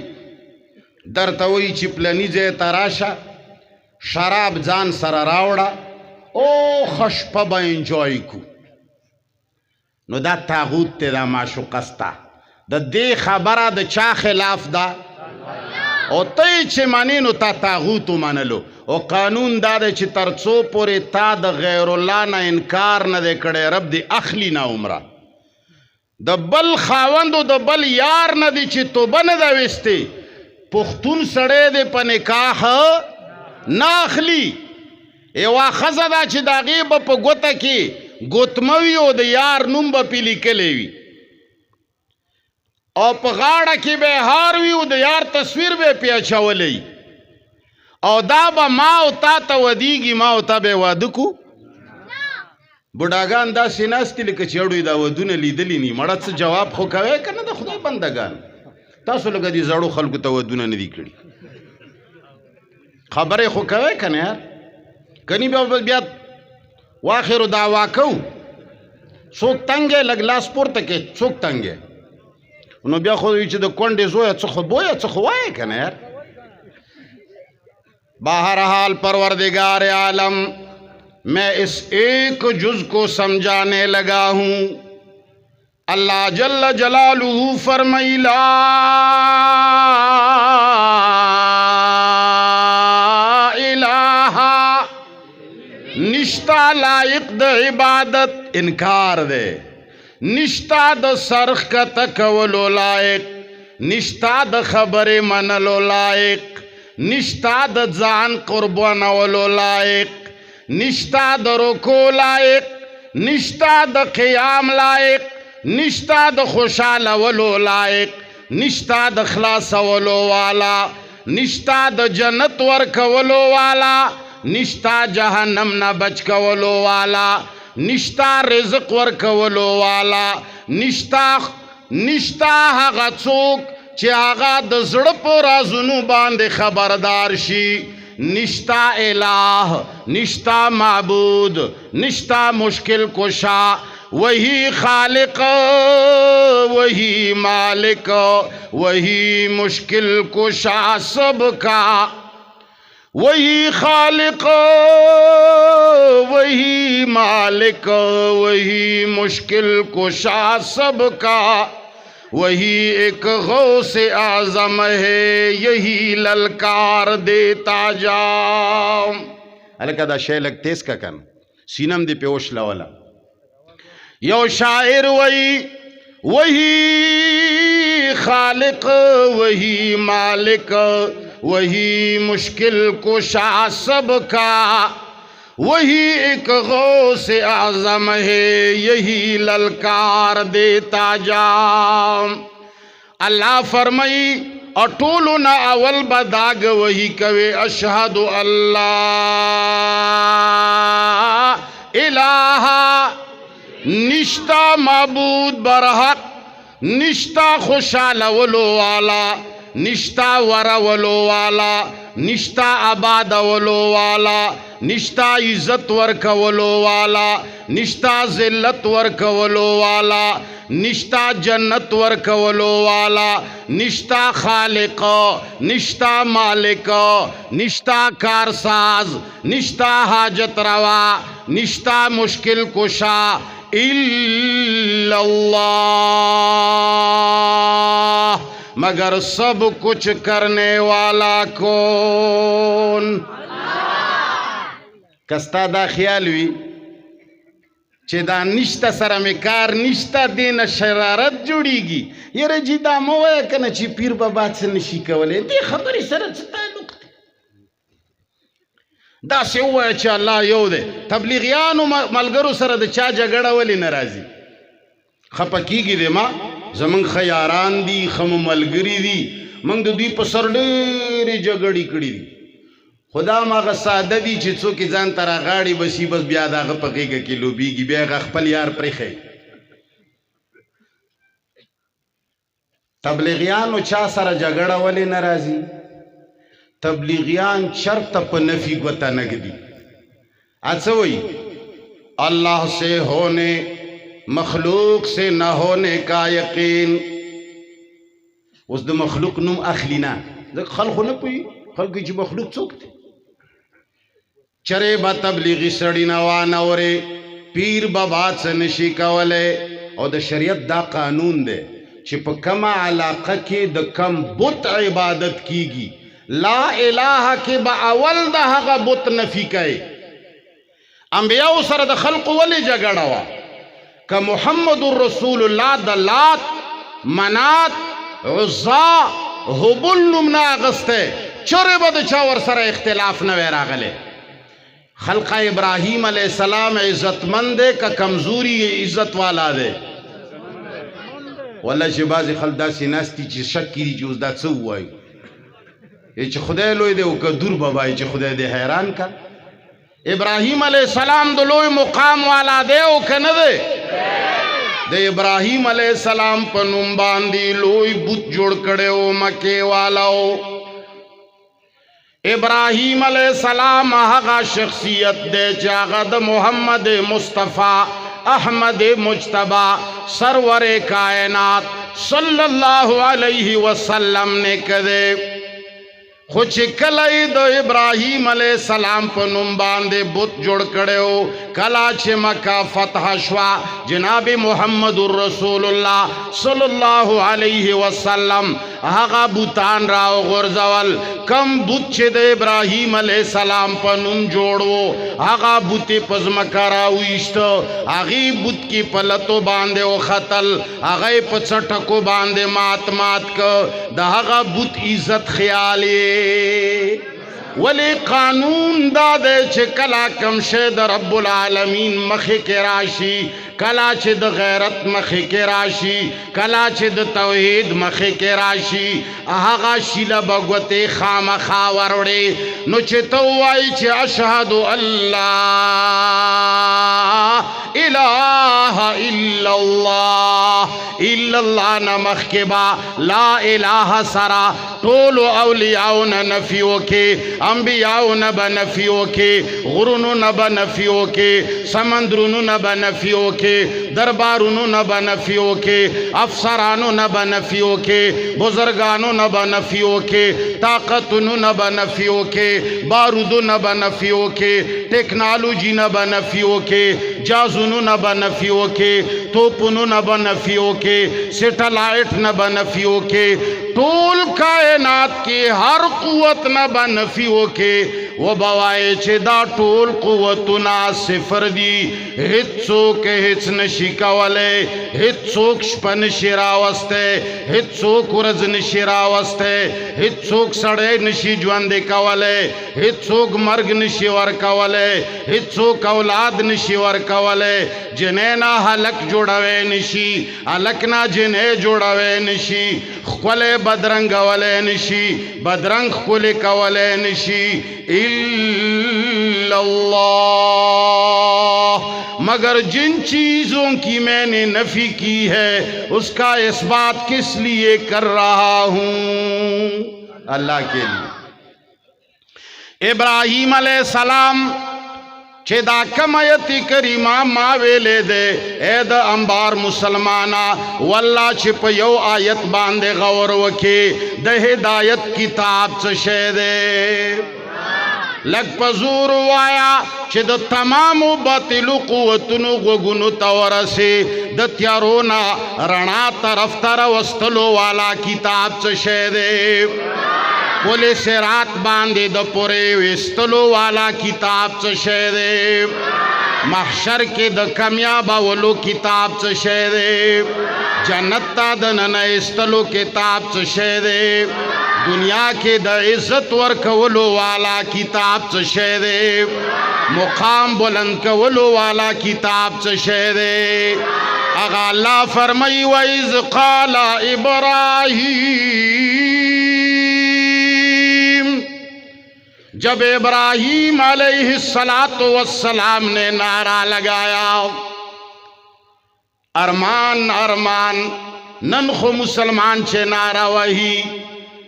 A: درته وایي چې پلني ځای ته راشه شراب ځان سره راوړه او ښه شپه به انجوی کو نو دا طاغوت دی دا معشوقه ستا د دې خبره د چا خلاف ده او ته یې چې منې نو تا طاغوت ومنلو. او قانون دا دی چې تر څو پورې تا د غیر الله نه انکار نه دی کړی رب دې اخلي نه عمره د بل خاوند او د بل یار نه دی چې توبه نه ده ویستې پښتون سړی دی په نکاح نه اخلي. یوه ښځه ده چې د هغې به په ګوته کې ګوتمه وي او د یار نوم به پې لیکلی وي او په غاړه کې به هار وي او د یار تصویر به پې اچولی او دا به ما او تا ته ودیږي ما او تا به یې واده کو. بوډاګان داسې ناستې لکه چې اړوی دا ودونه لیدلي ني مړه څه جواب خو کوی که نه د خدای بندګان تاسو لکه دې زړو خلکو ته ودونه نه دي کړي خبرې خو کوی که نه یار کني بیا واخرو دعوا کوو څوک تنګ لږ لاس پورته کې څوک تنګ نو بیا خو چې د کونډې زویه څه خو بویه څه خو وایې که نه یار. بہرحال پروردگار عالم मैं इस एक जुज को समझाने लगा हूं। अल्लाह जल्ल जलालुहु फरमाई ला इलाहा, निश्ता लायक द इबादत इनकार दे, निश्ता द सरख का तकवलो लायक, निश्ता द खबरे मनलो लायक, निश्ता द जान कुर्बानवलो लायक, निश्ता द रुको लायक, निश्ता द क़ियाम लायक, निश्ता द खुशालवलो लायक, निश्ता द खलासवलो वाला, निश्ता द जन्नत वर्कवलो वाला, निश्ता जहन्नम न बचकवलो वाला, निश्ता रिज़्क़ वर्कवलो वाला, निश्ता हगा चोक चे आगा द ज़ड़ पर राज़ुनु बांदे खबरदार शी, निश्ता इलाह, निश्ता माबूद, निश्ता मुश्किल कुशा, वही खालिक वही मालिक वही मुश्किल कुशा सबका, वही खालिक वही मालिक वही मुश्किल कुशा सबका, वही एक गौसे आज़म है, यही ललकार देता जाओ। अलका शे लगते इसका कन सीनम दे पेश लवला यो शायर वही खालिक वही मालिक वही मुश्किल कुशा सबका, वही एक गौसे आज़म है, यही ललकार देता जाओ। अल्लाह फरमाई अटूलु न अवल बदाग वही कवे अशहदु अल्लाह इलाहा, निश्ता माबूद बरहक, निश्ता खुशालवलो वाला, निश्ता वरवलो वाला, निश्ता आबादवलो वाला, निश्ता इज्जत वर्कवलो वाला, निश्ता ज़िल्लत वर्कवलो वाला, निश्ता जन्नत वर्कवलो वाला, निश्ता खालिक, निश्ता मालिक, निश्ता कारसाज, निश्ता हाजत रवा, निश्ता मुश्किल कुशा इल्लल्लाह, मगर सब कुछ करने वाला कौन? कस्ता दा ख्याल हुई चे दा निश्ता सरा में कार निश्ता देना शरारत जुड़ीगी, ये रजी दा मोया कना ची पीर बाबा से नशी कवले दे खबरी सरत ताल्लुक दा से हुआ चे अल्लाह यो दे तबलीगियान मलगरू सर द चा जगड़ा वली नाराजी खपकीगी दे माँ जमंग खयारान दी खम मलगरी दी मंग दी पसर डेरी जगड़ी कड़ी दी खुदा मागा सादा दी चित्सो की जान तरा गाड़ी बसी बस ब्यादा ग पकेगा किलो बीगी ब्यागा खपल यार प्रेखे तबलीगियान चा सर जगड़ा वली नाराजी तबलीगियान शर्त पर नफी गोता नगदी अच्छा वही अल्लाह से होने मखलूक से न होने का यकीन उस द मखलूक नुम अखलीना खल्क न पुई खल्क की मखलूक चोकते चरे बा तबलीगी सड़ी नवाना औरे पीर बाबा से नशी कवले और द शरीयत दा कानून दे चिप कमा इलाका के द कम बुत इबादत कीगी ला इलाहा के बावल दहा बुत नफी कहे अंबिया सर द खल्क वली जगड़वा का मुहम्मदुर रसूलुल्लाह द लात मनात उज़्ज़ा हुबुल नुमना अगस्ते चोरे बद चावर सर इख्तिलाफ न वेरा गले खल्का इब्राहीम अलैहिस्सलाम इज्जतमंद का कमजोरी इज्जत वाला दे वल्ला शबाज खलदा सिनास्ती ची शक की जी उसदा चुवाई ये खुदा लोई दे का दूर बाबाई च खुदा दे हैरान का इब्राहीम अलैहिस्सलाम दो लोई मुकाम वाला दे ओ कन दे इब्राहीम अलैहिस्सलाम पनुम बांदी लोई बुत जोड़ कड़े ओ मके वाला ओ इब्राहीम अलैहिस्सलाम हगा शख्सियत दे जागद मोहम्मद मुस्तफ़ा अहमद मुज्तबा सरवर कायनात सल्लल्लाहु अलैहि वसल्लम ने कदे खो चे कलाई दो इब्राहिम अलैहि सलाम पर नुम बांधे बुत जोड़ कड़ो कला चे मक्का फतह शवा जनाब मुहम्मदुर रसूलुल्लाह सल्लल्लाहु अलैहि वसल्लम आगा बुतान राव गुरजवल कम बुत चे दे इब्राहिम अलैहि सलाम पर नुम जोड़ो आगा बुते पजमका राविष्ट आगी बुत की पलतो बांधे ओ खतल आगे पचटको बांधे मात मात क दहागा बुत इज्जत ख्याले वली कानून दादे चे कला कम शेद रब्बुल आलमीन मखे के राशि कला चे द गैरत मखे के राशि कला चे द तौहीद मखे के राशि आगा शिला भगवते खाम खावरड़े नो चे तवाई चे अशहदु अल्लाह इलाहा इल्लल्लाह नमख के बा ला इलाहा सरा टोलो औलियाओ न नफियों के अंबियाओ न बनफियों के गुरुनु न बनफियों के समंदरुनु न बनफियों के दरबारुनु न बनफियों के अफसरानु न बनफियों के बुजुर्गानु न बनफियों के ताकतुनु न बनफियों के बारूदु न बनफियों के टेक्नोलॉजी न बनफियों के जाजुनु न बनफियों के तोपुनु न बनफियों के सेटेलाइट न बनफियों के टोल कायनात के हर कुवत न बनफियों के वो बवाए छेदा टोल कुवतुना सिफर दी हित्सो के हित्स नशिकावले हित्सोक स्पन शिरावस्ते हित्सोक उरज नशिरावस्ते हित्सोक सड़े नशी ज्वंदे कवले हित्सोक मर्ग नशिवर कवले हित्सोक औलाद नशिवर कवले जिन्हें ना हलक जोड़ावे निशी अलक ना जिन्हें जोड़ावे निशी खुले बदरंग वले निशी बदरंग खुले कवले निशी इल्लल्लाह मगर जिन चीज़ों की मैंने नफ़ी की है उसका इस बात किस लिए कर रहा हूँ अल्लाह के लिए। इब्राहिम अलैहिस्सलाम चेदा कमयती करीमा मावेले दे एद अंबार मुसलमाना वल्ला छिप यो आयत बांधे गौर वके द हिदायत किताब चशे दे लग पजूर वाया चिद तमाम बातिलु कुवतुनु गुगुनु तवरसे द त्यारोना रणा तरफ तरवस्तलो वाला किताब चशे दे पुलिस रात बांधे द पुरे विस्तलो वाला किताब चशे दे महशर के द कमियाबा वलो किताब चशे दे जन्नता द ननस्तलो किताब चशे दे दुनिया के द इज्जत वर कवलो वाला किताब चशे दे मुकाम बुलंद कवलो वाला किताब चशे दे अगा अल्लाह फरमाई वइज़ क़ाला इब्राहीम जब इब्राहीम अलैहिस्सलातु वस्सलाम ने नारा लगाया अरमान अरमान ननखो मुसलमान छे नारा वही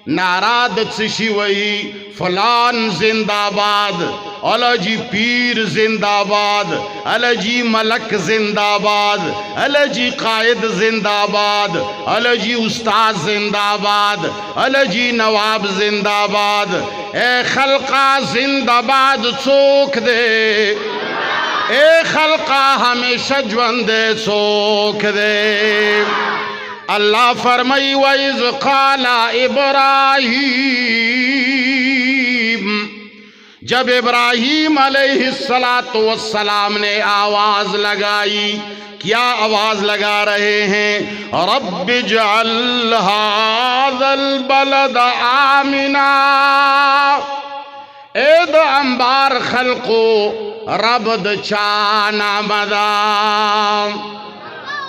A: नाराद सिशी वही फलान जिंदाबाद अलजी पीर जिंदाबाद अलजी मलक जिंदाबाद अलजी कायद जिंदाबाद अलजी उस्ताद जिंदाबाद अलजी नवाब जिंदाबाद ए खलका जिंदाबाद सोख दे ए खलका हमेशा ज्वंदे सोख दे। अल्लाह फरमाई वइज़ क़ाला इब्राहीम जब इब्राहीम अलैहिस्सलातु वस्सलाम ने आवाज़ लगाई क्या आवाज़ लगा रहे हैं रब्बिजअल हाज़ल बलद आमिना एद अंबार खल्को रबद चाना मदाम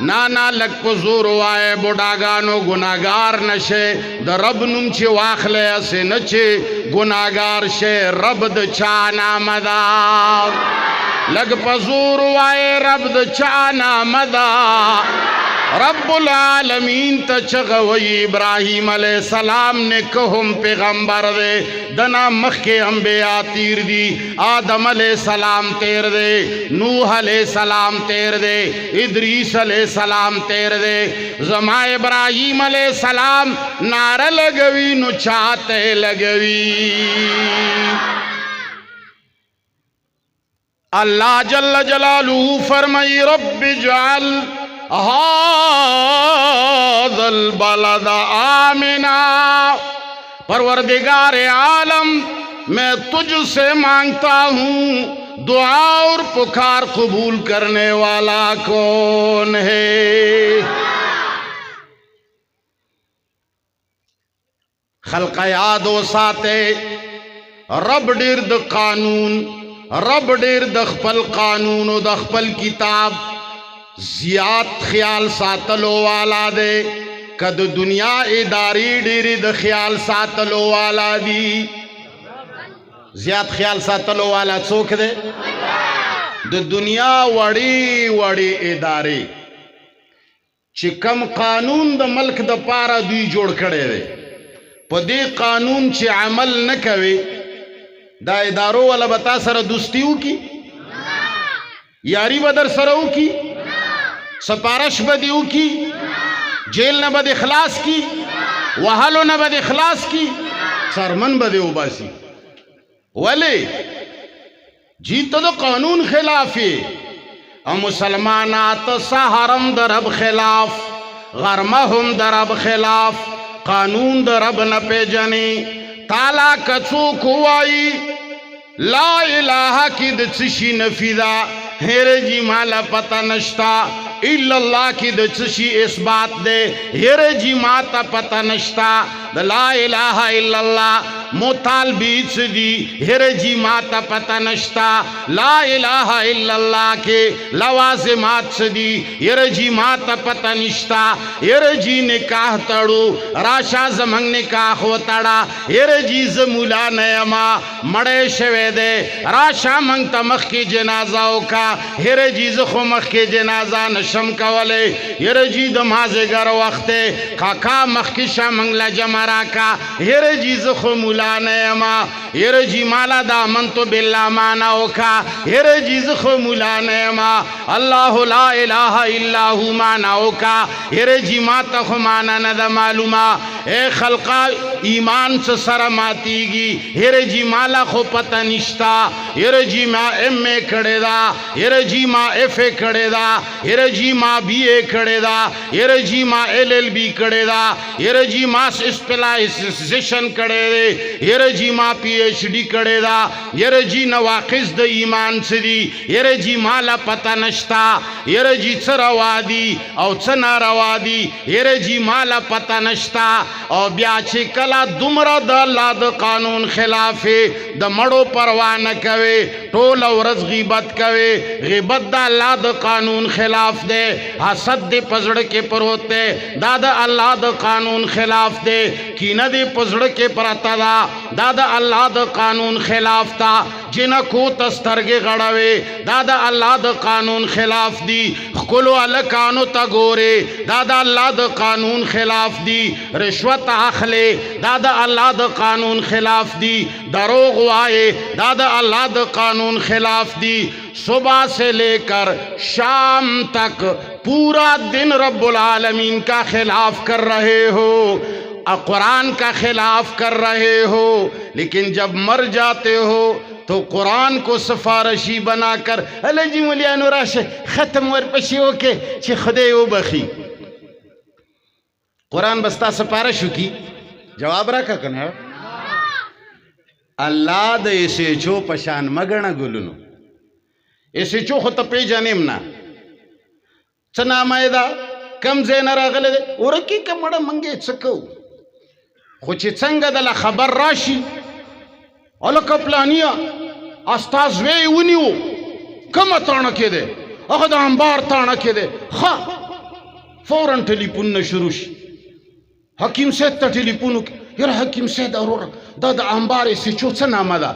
A: नाना लग पजूर वाए बुढ़ागानो गुनागार नशे द रब नुमचे वाखले असे नचे गुनागार शे रब द चाना मदा लग पजूर वाए रब द चाना मदा रब्बुल आलमीन त चगवई इब्राहिम अलैहिस्सलाम ने कहम पैगंबर दे दना मख के अंबिया तीर दी आदम अलैहिस्सलाम तेर दे नूह अलैहिस्सलाम तेर दे इदरीस अलैहिस्सलाम तेर दे जमा इब्राहिम अलैहिस्सलाम नारा लगवी नु चाहते लगवी अल्लाह जल्ल जलालुहु फरमाई रब्बि जअल हाज़ल बलद आमिना परवरदिगार आलम मैं तुझसे मांगता हूँ दुआ और पुकार कबूल करने वाला कौन है। खल्क़याद साते रब डिर्द कानून रब डिर्द खपल कानून दखपल किताब ज़ियात ख्याल सातलो वाला दे कद दुनिया इदारी डेरी द ख्याल सातलो वाला दी ज़ियात ख्याल सातलो वाला चोख दे द दुनिया वड़ी वड़ी इदारे चिकम कानून द मल्क द पारा दुई जोड़ खड़े दे पदे कानून चे अमल न कवे दा इदारो वाला बता सर दुस्तियों की यारी बदर सरऊ की सपारश बदियों की जेल न बद इखलास की वहालो न बद इखलास की सरमन बदे उबासी वाले जीत तो कानून खिलाफ है मुसलमानात सहरम दरब खिलाफ गरमहुम दरब खिलाफ कानून दरब न पे जने ताला कचू कुआई ला इलाहा की दची नफीदा हेरे जी माला पता नश्ता इल्लल्लाह की दची इस बात दे हेरे जी माता पता नश्ता ला इलाहा इल्लल्लाह मोताल बीच दी हेरे जी माता पता नश्ता ला इलाहा इल्लल्लाह के लवाज़िमात दी हेरे जी माता पता नश्ता हेरे जी निकाह तड़ू राशा जमंग निकाह हो तड़ा हेरे जी जमुला नयमा मड़े शवे दे राशा मंग तमख की जनाजाओं का हेरे जी जखो मख के जनाजा नशम कवले हेरे जी दमाजे गर वक्ते काका मख की शामंगला जमरा का हेरे जी जखो मुला नयमा हेरे जी माला दामन तो बिल्ला माना ओका हेरे जी जखो मुला नयमा अल्लाह ला इलाहा इल्ला हु माना ओका हेरे जी माता खो माना नदा मालूमा ए खल्का ईमान से सरमातीगी हेरे जी माला खो पता निश्ता हेरे जी माँ MA कड़ेदा हेरे जी माँ FA कड़ेदा हेरे जी माँ BA कड़ेदा हेरे जी माँ LLB कड़ेदा हेरे जी माँ स्पेशलाइजेशन करे हेरे जी माँ PhD कड़ेदा हेरे जी नवाकिस द ईमान सदी हेरे जी माला पता नश्ता हेरे जी चरवादी और चना रवादी हेरे जी माला पता नश्ता और ब्याचे कला दुमरा द अल्लाह द कानून खिलाफे द मड़ो परवाह न कवे टोल औरज गिबत कवे गिबत द अल्लाह द कानून खिलाफ दे हसद दे पजड़ के परोते दादा अल्लाह द कानून खिलाफ दे कीना दे पजड़ के परतदा दादा अल्लाह द कानून खिलाफ था जिन को तस्तरगे गड़ावे दादा अल्लाह द कानून खिलाफ दी कुलो अल कानो तगोरे दादा अल्लाह द कानून खिलाफ दी रिश्वत आखले दादा अल्लाह द कानून खिलाफ दी दरोग वाए दादा अल्लाह द कानून खिलाफ दी सुबह से लेकर शाम तक पूरा दिन रब्बुल आलमीन का खिलाफ कर रहे हो कुरान का खिलाफ कर रहे हो लेकिन जब मर जाते हो तो कुरान को सिफारिशी बनाकर अले जी मुलियानो राशे खत्म वर पशी होके चे खुदे वो बखी कुरान बस्ता सिफारिश की जवाब रखा कना अल्लाह दे इसे जो पशान मगना गुलनो इसे जो खुद पे जानेमना चना मैदा कम जेना रागले और की कमड़ा मंगे चको खुच चंग दला खबर राशि अलक प्लानिया अस्ताज वे उनियो कम ताण के दे अगद अंबार ताण के दे खा फौरन टेलीफोन न शुरू हकीम से टेलीफोन यार हकीम से दरोर दादा अंबार से चोचना मदा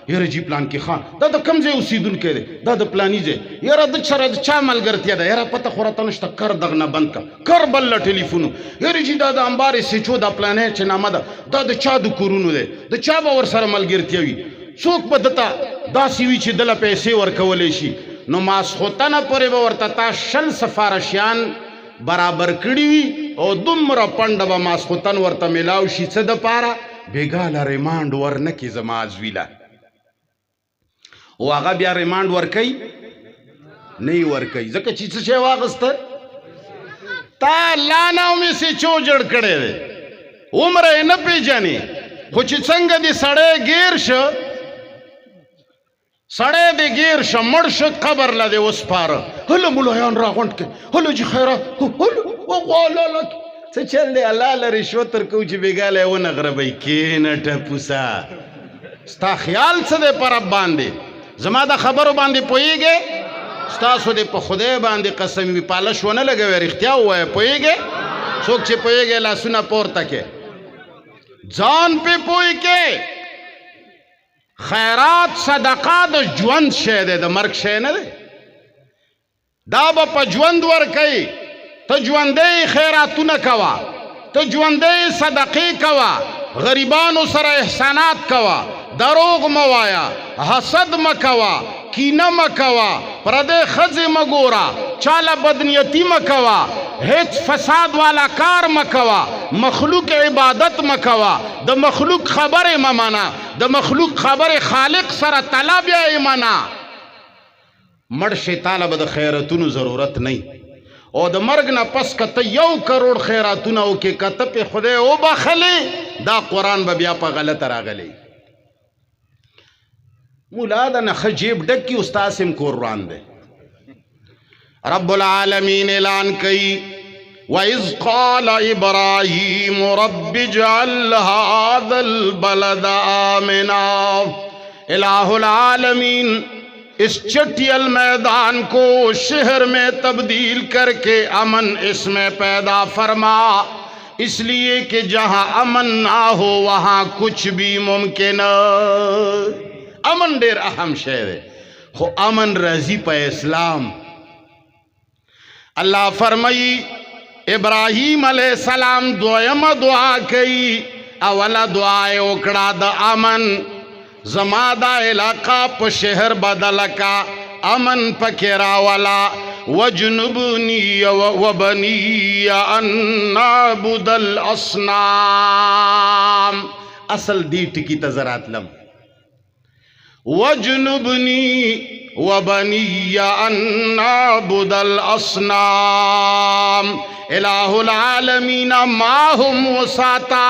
A: یاره جی پلان کې خان دا د کوم ځای اوسیدونکی دی دا د پلاني ځای یاره د سره د چا ملګرتیا ده یاره پته خو راته نشته کر دغه نه بند کا کر بل له ټلیفون یاره جی دا د امبارې سیچو دا پلانې چې نامه ده دا د چا د کورونو دی د چا به ورسره ملګرتیا وي څوک به دته داسې وي چې دله پیسې ورکولی شي نو ماسخوتنه پورې به ورته تا 20 سفارشیان برابر کړي وي او دومره پنډه به ماسخوتن ورته میلاو شي څه دپاره بېګاله ریمانډ ورنه کړي زما ازویله او هغه بیا ریمانډ ورکوي نه یې ورکوي ځکه چې څه شی واخیسته تا لا نه مې سیچو جوړ کړی دی عمره یې نه پېژنې خو چې څنګه دې سړی ګیر شه سړی دې ګیر شه مړ شه قبر له دې وسپاره هله ملایان راغونډ کړي هله چې خیرات څه چل دی الله له رشوت ورکوو چې بېګاله یې ونغربئ کېنه ټپوسه ستا خیال څه دی په رب باندې زما د خبرو باندې پوهېږې ستاسو دې په خدای باندې قسم وي پالش ونه لګوئ رښتیا ووایه پوهېږې څوک چې پوهېږې لاسونه پورته کې ځان پې پوه کې خیرات صدقه د ژوند شی دی د مرګ شی نه دی دا به په ژوند ورکوي ته ژوندی خیراتونه کوه ته ژوندی صدقې کوه غریبانو سره احسانات کوه دروغ مه وایه حسد مه کوه کینه مه کوه پردی ښځې مه ګوره چاله بدنیتي مه کوه هیڅ فساد والا کار مه کوه مخلوق عبادت مه کوه د مخلوق خبرې مه منه د مخلوق خبرې خالق سره تله بیا یې منه مړ شي تاله به د خیراتونو ضرورت نه او د مرګ نه پس که ته 1 کروڑ خیراتونه وکړې که ته پې خدای وبخلې دا قرآن به بیا په غلطه راغلی مولا د نخه جیب ډک کی استاد سم کور روان دی رب العالمین اعلان کئی وَإِذْ قَالَ إِبْرَاهِيمُ رَبِّ اجْعَلْ هَذَا الْبَلَدَ آمِنًا الہ العالمین اس چٹیل میدان کو شہر میں تبدیل کر کے امن اس میں پیدا فرما اس لیے کہ جہاں امن نہ ہو وہاں کچھ بھی ممکن امن ډیر اهم شی دی خو امن راځي په اسلام الله فرمائی ابراہیم علیہ السلام دویمه دعا کئی اولا دعا وکړه د امن زما دا علاقہ په شہر بدل کا امن پکې راولا وجنبنی وبنی ان نعبد الاصنام اصل دی ټکی ته زرات لم وجنبنی وبنی ان نعبد الاصنام الہ العالمین ماہم وساتا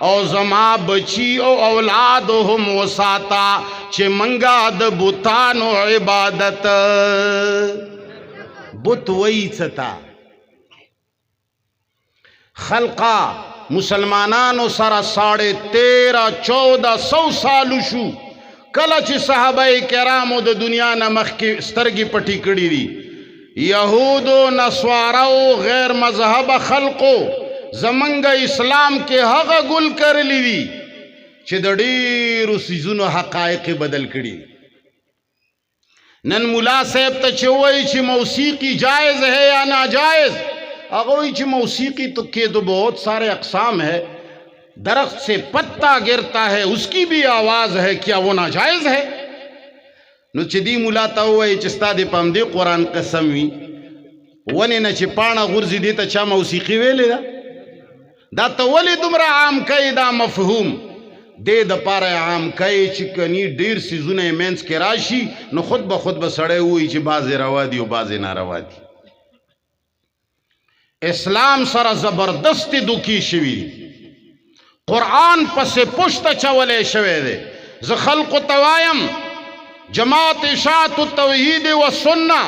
A: او زما بچی او اولاد هم وساتا چه منگا د بوتانو عبادت بوت وی چتا خلقا مسلمانانو سره 13,500-1400 سالو شو کله چې صحابه کرامو د دنیا نه مخکې سترګې پټې کړې دي یهودو نصوارو غیر مذهب خلقو زمنګ اسلام کې هغه ګل کرلی دي چې د ډېرو څیزونو حقایق بدل کړي نن مولا صاحب ته چې وایي چې موسیقی جائز ہے یا ناجائز هغه وایي چې موسیقی تو کے تو بہت سارے اقسام ہے درخت سے پتا گرتا ہے اس کی بھی آواز ہے کیا وہ ناجائز ہے نو چې دی مولا ته وایي چې ستا د په همدې قرآن قسم وي ونې نه چې پاڼه غورځي دې ته چا موسیقي ویلې ده دا ته ولې دومره عام کوي دا مفهوم دې دپاره عام کوي چې کني ډېر څیزونه یې منځ کې راشي نو خود به سړی ووایي چې بعضې روا دي او بعضې ناروا دي اسلام سره زبردستې دوکې شوي دي قرآن پسې پشته چولی شوی دی زه خلقو ته وایم جماعت اشاعت التوحید و سنه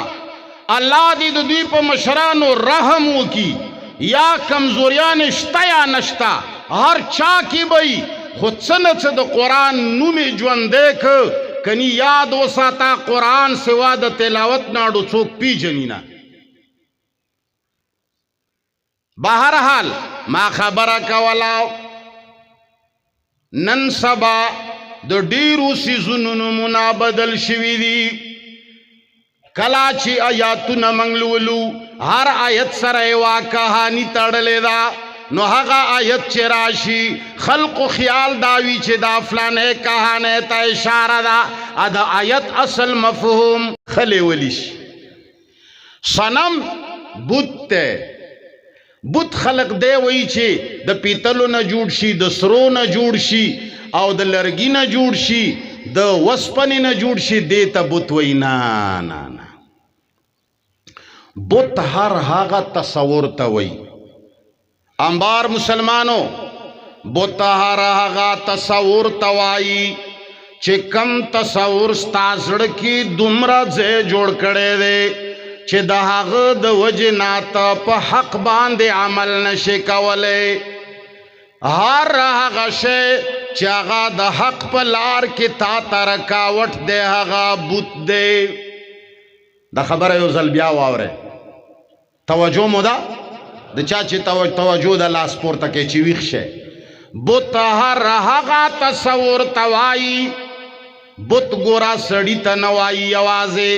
A: الله دې د دوی په مشرانو رحم وکي یا کمزوریان شته یا نشته هر چا کې بی خو څه نه څه د قرآن نومې ژوندی که کني یاد وساته قرآن سوا د تلاوت ناړو څوک پیژني نه بهرحال ما خبره کوله نن سبا د ډیرو سیزونو نومونه بدل شوي دي کلا چې آیاتونه موږ لولو هر آیت سره یوه کهاني تړلې ده نو هغه آیت چې راشي خلقو خیال داوي چې دا فلانه کهانه ته اشاره ده دا آیت اصل مفهوم خلی ولی شي صنم بت ته بت خلق دی وایي چې د پیتلو نه جوړ شي د سرو نه جوړ شي او د لرګي نه جوړ شي د وسپنې نه جوړ شي دې ته بت وایي نه نه نه بت هر هغه تصور ته وایي انبار مسلمانو بت هر هغه تصور ته وایي چې کم تصور ستا زړه کې دومره ځای جوړ کړی دی چې د هغه د وجې نه ته په حق باندې عمل نشي کولی هر هغه شی چې هغه د حق په لار کې تا ته رکاوټ دی هغه بت دی دا خبره یو ځل بیا واورئ توجه مو ده د چا چې توجه د لاس پورته کوي چې ویښ شي بت هر هغه تصور ته وایي بت ګوره سړي ته نه وایي یوازې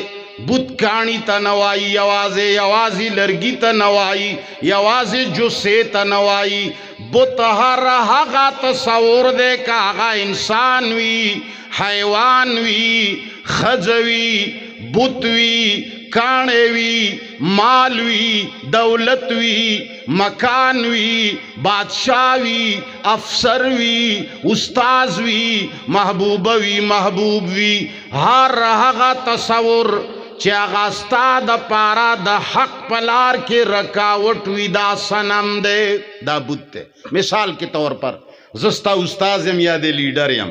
A: بت کانی ته نه وایي یوازې لرګي ته نه وایي یوازې جثې ته نه وایي بت هر هغه تصور دی که هغه انسان وي حیوان وي ښځه وي بت وي کاڼې وي مال وي دولت وي مکان وي بادشاہ وي افسر وي استاذ وي محبوبه وي محبوب وي هر هغه تصور چې هغه ستا د پاره د حق په لار کې رکاوټ وي دا صنم دی دا بت دی مثال کے طور پر زه ستا استاذ یم یا د لیډر یم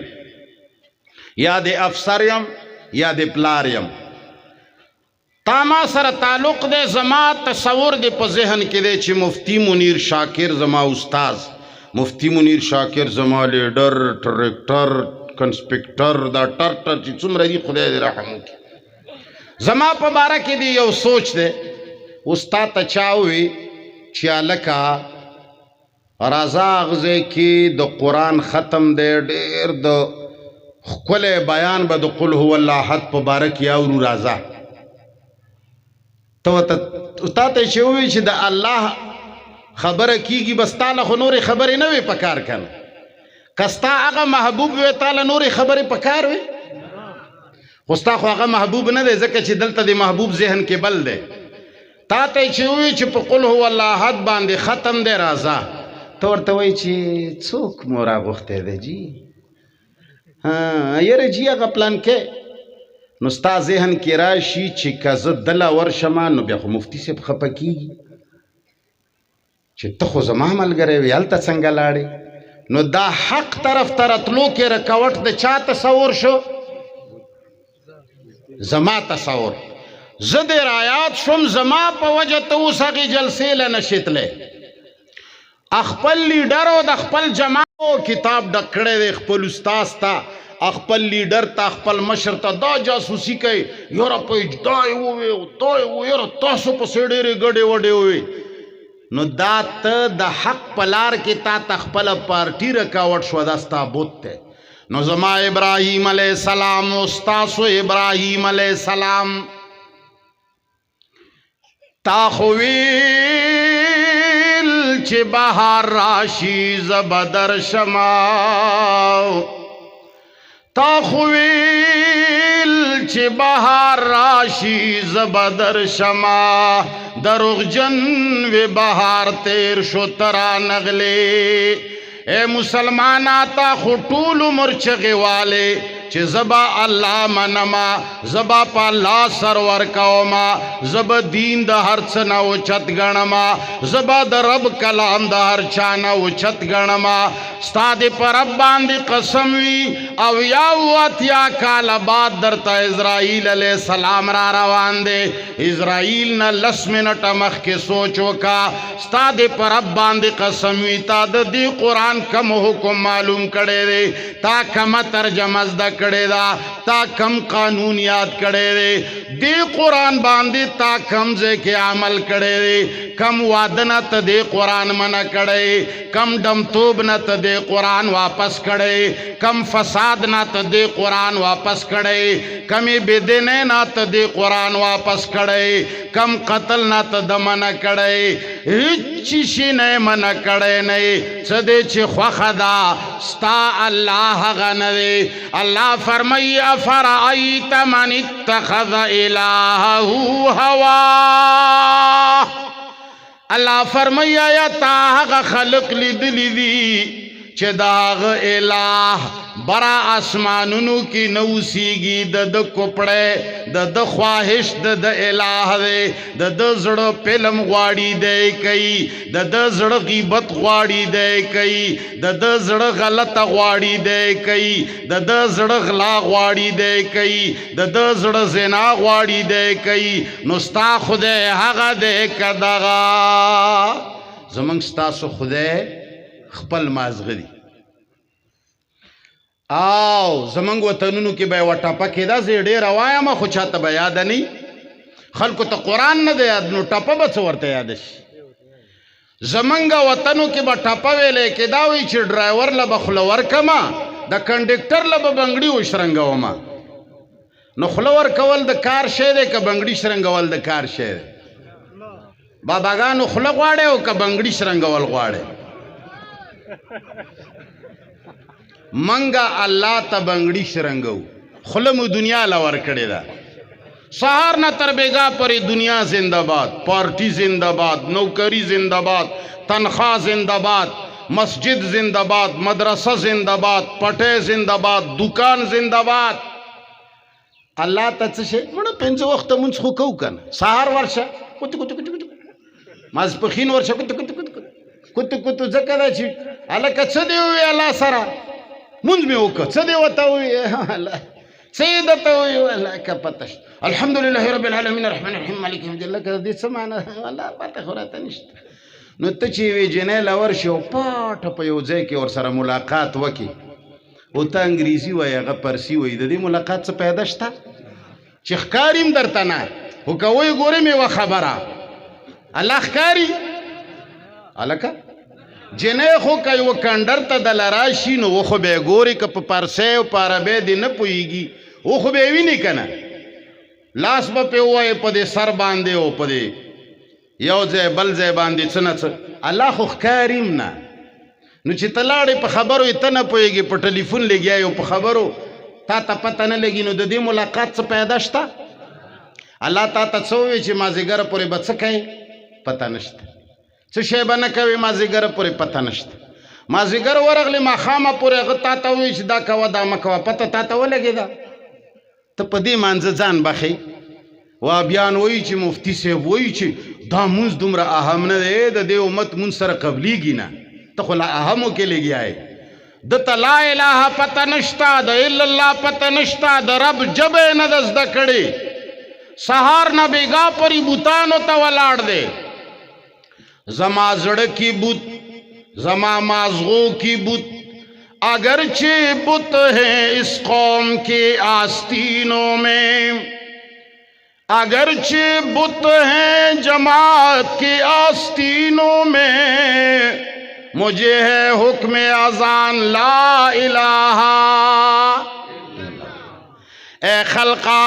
A: یا د افسر یم یا د پلار یم تا ما سره تعلق دی زما تصور دی په ذهن کې دی چې مفتی منیر شاکر زما استاذ مفتی منیر شاکر زما لیډر ټریکټر کنسپکټر دا ټرټر چې څومره دي خدای دې رحم وکړي زما په باره کې دی یو سوچ دی استاد ته چا ووي چې هلکه راځه هغه ځای کې د قرآن ختم دی ډېر د ښکلی بیان به د قل هو الله احد په باره کې اورو راځه تا ته چې ووي چې د الله خبره کیږي بس تاله خو نورې خبرې نه وي پکار کنه که ستا هغه محبوب وي تاله نورې خبرې پکار وي خو ستا خو هغه محبوب نه دی ځکه چې دلته د محبوب ذهن کې بل دی تا ته چې ووي چې په قل هو الله احد باندې ختم دی راځه ته ورته وایي چې څوک مو راغوښتی دی جي یاره جي هغه پلان کې نو ستا ذهن کې راشي چې که زه دله ورشمه نو بیا خو مفتي صاحب خفه کېږي چې ته خو زما ملګری وې هلته څنګه لاړې نو دا حق طرف ته راتلو کې رکاوټ د چا تصور شو زما تصور زه دې رایات شوم زما په وجه ته اوس هغې جلسې له نشې تلی خپل لیډر او د خپل جماعت کتاب ډک کړی دی خپل استاذ ته خپل لیډر ته خپل مشر ته دا جاسوسي کوي یاره په دا یې ووی دا یې ووی یاره تاسو پسې ډېرې ګډې وډې ووی نو دا ته د حق په لار کې تا ته خپله پارټي رکاوټ شوه دا ستا بت دی نو زما ابراهیم علیه السلام او ستاسو ابراهیم علیه السلام تا خو ویل چې بهار راشي زه به درشمه تا خو ویل چې بهار راشي زه به درشمه دروغجن وی بهار تیر شو ترا نغلې اے مسلمانا تا خو ټول عمر چغې والې چې زبا الله منما زبا په الله سرور کوما زبا دین د هر څه نه اوچت ګڼما زبا د رب کلام د هر چا نه اوچت ګڼما ستا دې په رب باندې قسم وي او یا اتیا کال بعد درته اسرائیل علیه السلام را روان دی اسرائیل نه 10 منټه مخکې سوچ وکړه ستا دې په رب باندې قسم وي تا د دې قرآن کم حکم معلوم کړی دی تا کمه ترجمه زده کړی دا تا کم قانون یاد کړی دی دی قرآن باندې تا کم ځای کې عمل کړی دی کم واده نه ته دی قرآن منع کړی کم ډمتوب نه ته دی قرآن واپس کړی کم فساد نه ته دی قرآن واپس کړی کمی بېدینۍ نه ته دی قرآن واپس کړی کم قتل نه ته د منع کړی هیڅ شي نه منع کړی نه څه دی چې خوښه ده ستا الله هغه نه دی الله فرمایي افرأیت من اتخذ الهه هواه الله فرمایي آیا تا هغه خلق لیدلی دي چې د هغه الہ برا اسمانونو کې نه اوسیږي د کوپړی د خواهش د الہ دی د زړه فلم غواړي دی کوي د زړه غیبت غواړي دی کوي د زړه غلطه غواړي دی کوي د زړه غلا غواړي دی کوي د زړه زنا غواړي دی کوي نو ستا خدای هغه دی که دغه زمونږ ستاسو خدای خپل مازغه دی او زمونږ وطنونو کې به یوه ټپه کېده زه یې ډېره وایم خو چاته به یاده نه خلکو ته قرآن نه دی یاد نو ټپه به څه ورته یاده شي زمونږ وطنو کې به ټپه ویلی کېدا وایي چې ډرایور له به خوله ورکمه د کنډکټر له به بنګړي وشرنګومه نو خوله ورکول د کار شی دی که بنګړي شرنګول د کار شی دی باباګانو خوله غواړي او که بنګړي شرنګول غواړي منګه الله ته بنګړي شرنګو خوله مو دنیا له ورکړې ده سهار نه تر بیګا پورې دنیا زنده‌باد پارټي زنده‌باد نوکری زنده‌باد تنخواه زنده‌باد مسجد زنده‌باد مدرسه زنده‌باد پټې زنده‌باد دکان زنده‌باد الله ته څه شي مړه پنځه وخت مونږ خو کوو کنه سهار ورشه کوت کوت کوت ماسپخین ورشه کوت کوت کوت کوت کوت ځکه دا چې هلکه څه دی ووایي الله سره مونږ مې وکړه څه دی ورته ووایي الله څه یې درته ووایي الله که پته شته الحمدلله رب العالمین الرحمن الرحیم مالک یوم الدین لکه د دې څه معنی الله پته خو راته نشته نو ته چې یوې جنۍ له ورشې او پاټه په یو ځای کې ورسره ملاقات وکړي او ته انګریزي وایي هغه پرسي وایي د دې ملاقات څه پیدا شته چې ښکاري هم درته نه خو که وایي ګورې مې یوه خبره الله ښکاري هلکه جنۍ خو که یوه کنډر ته دله راشي نو و خو به یې ګوري که په پارسۍ او په عربۍ دې نه پوهېږي و خو به یې ویني که نه لاس به پرې ووایي په دې سر باندې او په دې یو ځای بل ځای باندې څه نه څه الله خو ښکاري هم نه نو چې ته لاړې په خبرو یې ته نه پوهېږې په ټلیفون لګیا یې په خبرو تا ته پته نه لګي نو د دې ملاقات څه پیدا شته الله تا ته څه ووایي چې مازدیګره پورې به څه کوې پته نشته څه شی به نه کوې مازدیګره پورې پته نشته مازدیګر ورغلې ماښامه پورې هغه تا ته ووایي چې دا کوه دا مه کوه پته تا ته ولګېده ته په دې مانځه ځان بخې وابیان وایي چې مفتي صاحب وایي چې دا مونځ دومره اهم نه دی د دې امت مونځ سره قبلیږي نه ته خو لا اهمو کې لګیا یې دته لا اله پته نشته د الا الله پته نشته د رب ژبه نه ده زده کړې سهار نه بیګا پرې بوتانو ته ولاړ دی زما زړه کی بت زما مازغو کی بت اگرچہ بت ہیں اس قوم کے آستینوں میں اگرچہ بت ہیں جماعت کے آستینوں میں مجھے ہے حکم اذان لا الہ اے خلقہ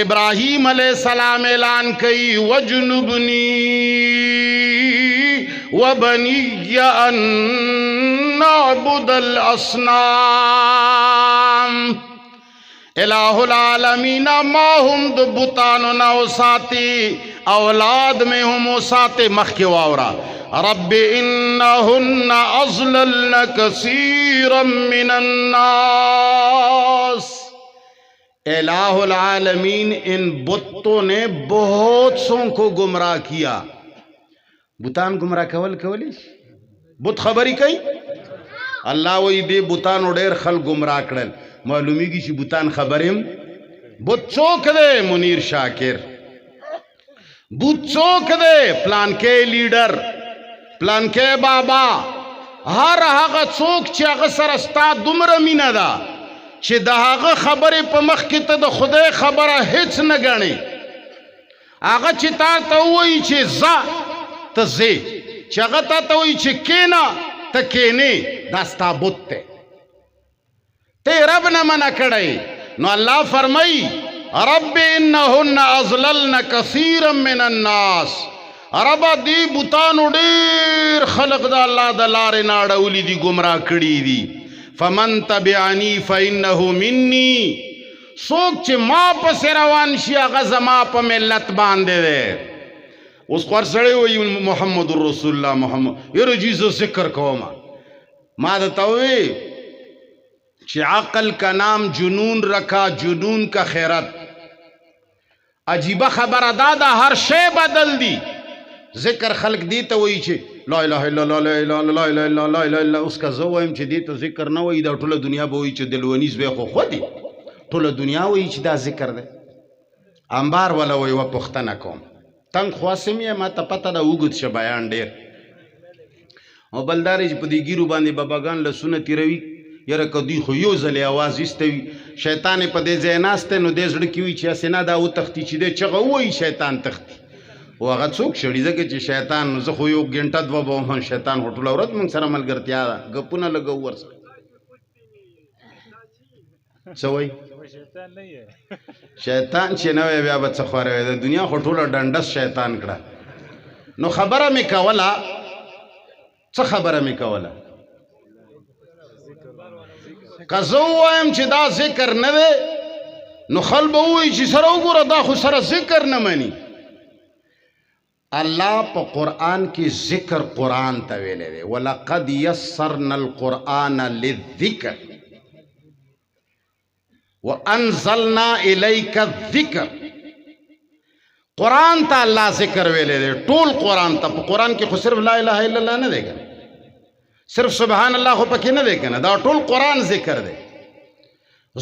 A: ابراہیم علیہ السلام اعلان کی وجنبنی وبنی ان نعبد الاصنام الہ العالمین ما ہم بتانو نو ساتی اولاد میں ہم ساتے مخ کے واورا رب انہن اضللن کثیرا من الناس الہ العالمین ان بتوں نے بہت سوں کو گمراہ کیا بتان گمراہ کولی بت خبری کئی اللہ وی دے بتان ډیر خلق گمراہ کړل معلومیږي چې بتان خبریم بت څوک دی منیر شاکر بت څوک دی پلان کې لیډر پلان کې بابا هر هغه څوک چې هغه سره ستا دومره مینه ده چې د هغه خبرې په مخ کې ته د خدای خبره هیڅ نه ګڼې هغه چې تا ته ووایي چې ځه ته ځې چې هغه تا ته وایي چې کېنه ته کېنې دا ستا بت دی ته رب نه منع کړی نو الله فرمایي رب انهن اضللن كثيرا من الناس رب دی بوتانو ډیر خلق د الله د لارې نه اړولي دي ګمراه کړي دي فمن تبعني فانه مني څوک چې ما پسې روان شي هغه زما په ملت باندې دی اوس خو هر سړی وایي محمد رسول الله محمد یاره جي زه ذکر کوم ما درته ووایي چې عقل کا نام جنون رکھا جنون کا خیرت عجیبه خبره دا ده هر شی بدل دی ذکر خلق دی ته وایي چې لا اله الا الله لا اله الا الله لا اله الا الله لا اله الا اوس که زه وایم چې دی ته ذکر نه وایي دا ټوله دنیا به وایي چې دلونیز به خو خودي ټوله دنیا وایي چې دا ذکر دی انبار ولا وایي و پوښتنه کوم تنگ خواسم یې ما ته پته ده اوږد شه بیان ډېر او بل دا دی چې په دې ګیرو باندې باباګان لسونه تېروي یاره که دوی خو یو ځلې اواز ایسته وي شیطان یې په دې ځای ناستی نو دې زړه کې وي چې هسې نه دا وتښتي چې دی چغه ووایي شیطان تښتي خو هغه څوک شړي ځکه چې شیطان زه خو یو ګنټه دوه به وم شیطان خو ټوله ورځ موږ سره ملګرتیا ده ګپونه لګوو ورسره څه وایي شیطان چې نه وی بیا به څه خواره وی د دنیا خو ټوله ډنډس شیطان کړه نو خبره مې کوله څه خبره مې کوله که زه ووایم چې دا ذکر نه دی نو خل به ووایي چې سره وګوره دا خو سره ذکر نه مني الله په قرآن کې ذکر قرآن ته ویلی دی ولقد یسرنا القرآن للذکر وانزلنا الیک الذکر قرآن ته الله ذکر ویلی دی ټول قرآن ته په قرآن کې خو صرف لا اله الا الله نه دی کنه صرف سبحان الله خو پکې نه دی کنه دا ټول قرآن ذکر دی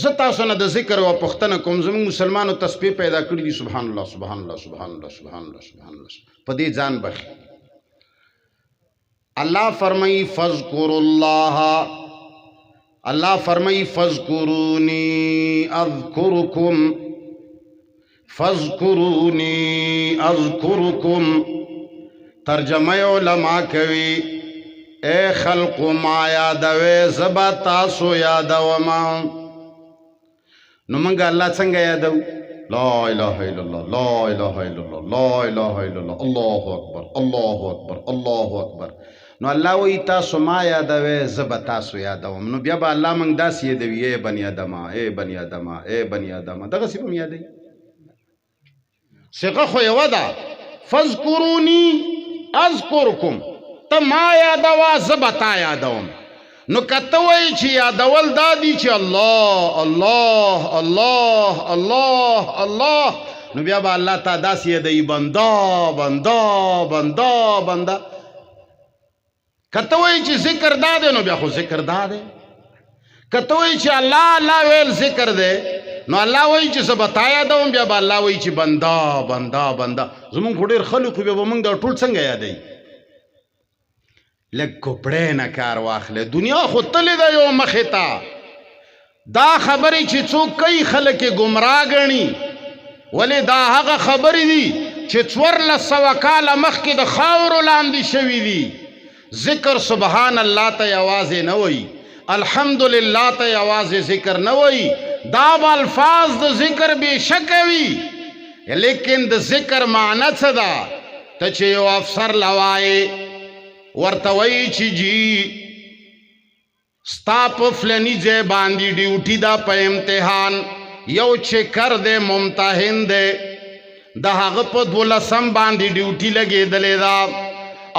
A: زه تاسو نه د ذکر او پوښتنه کوم زموږ مسلمانو تسبیح پیدا کړي دي سبحان الله سبحان الله سبحان الله سبحان الله سبحان الله په دې ځان بخي الله فرمایي فذكروا الله الله فرمایي فذكروني اذكركم فذكروني اذكركم ترجمه علماء کوي اے خلق ما یادوي زبا تاسو یادوما نو منگا اللہ څنګه یادو لا اله الا الله لا اله الا الله لا اله الا الله الله اکبر الله اکبر الله اکبر نو الله وی تاسو ما یادوي زب تاسو یادوم نو بیا به الله منګ داس یادوي اے بنی آدم اے بنی آدم اے بنی آدم دغه سی په یادای څنګه خو یو ده فذكروني اذكركم ته ما یادوا زب تا یادوم نو کته وای چې یادول دادی چې الله الله الله الله الله نو بیا به الله تا داس یادای بندا بندا بندا بندا کته وای چې ذکر داده نو بیا خو ذکر داده کته وای چې الله الله ویل ذکر ده نو الله وای چې څه بتایا دوم بیا به الله وای چې بندا بندا بندا زمون خو ډیر خلک به موږ دا ټول څنګه یادای لږ کوپړې نه کار واخله دنیا خو تلې ده یو مخې ته دا خبرې چې څوک کوي خلک یې ګمراه ګڼي ولې دا هغه خبرې دي چې 1400 کاله مخکې د خاورو لاندې شوي دي ذکر سبحان الله ته یوازې نه وایي الحمدلله ته یوازې ذکر نه وایي دا به الفاظ د ذکر بېشکه وي لیکن د ذکر معنی څه ده ته چې یو افسر لوایې ورته وایي چې جی ستا په فلني ځای باندې ډیوټي ده په امتحان یو چکر دی ممتحن دی د هغه په 12 باندې ډیوټي لګېدلې ده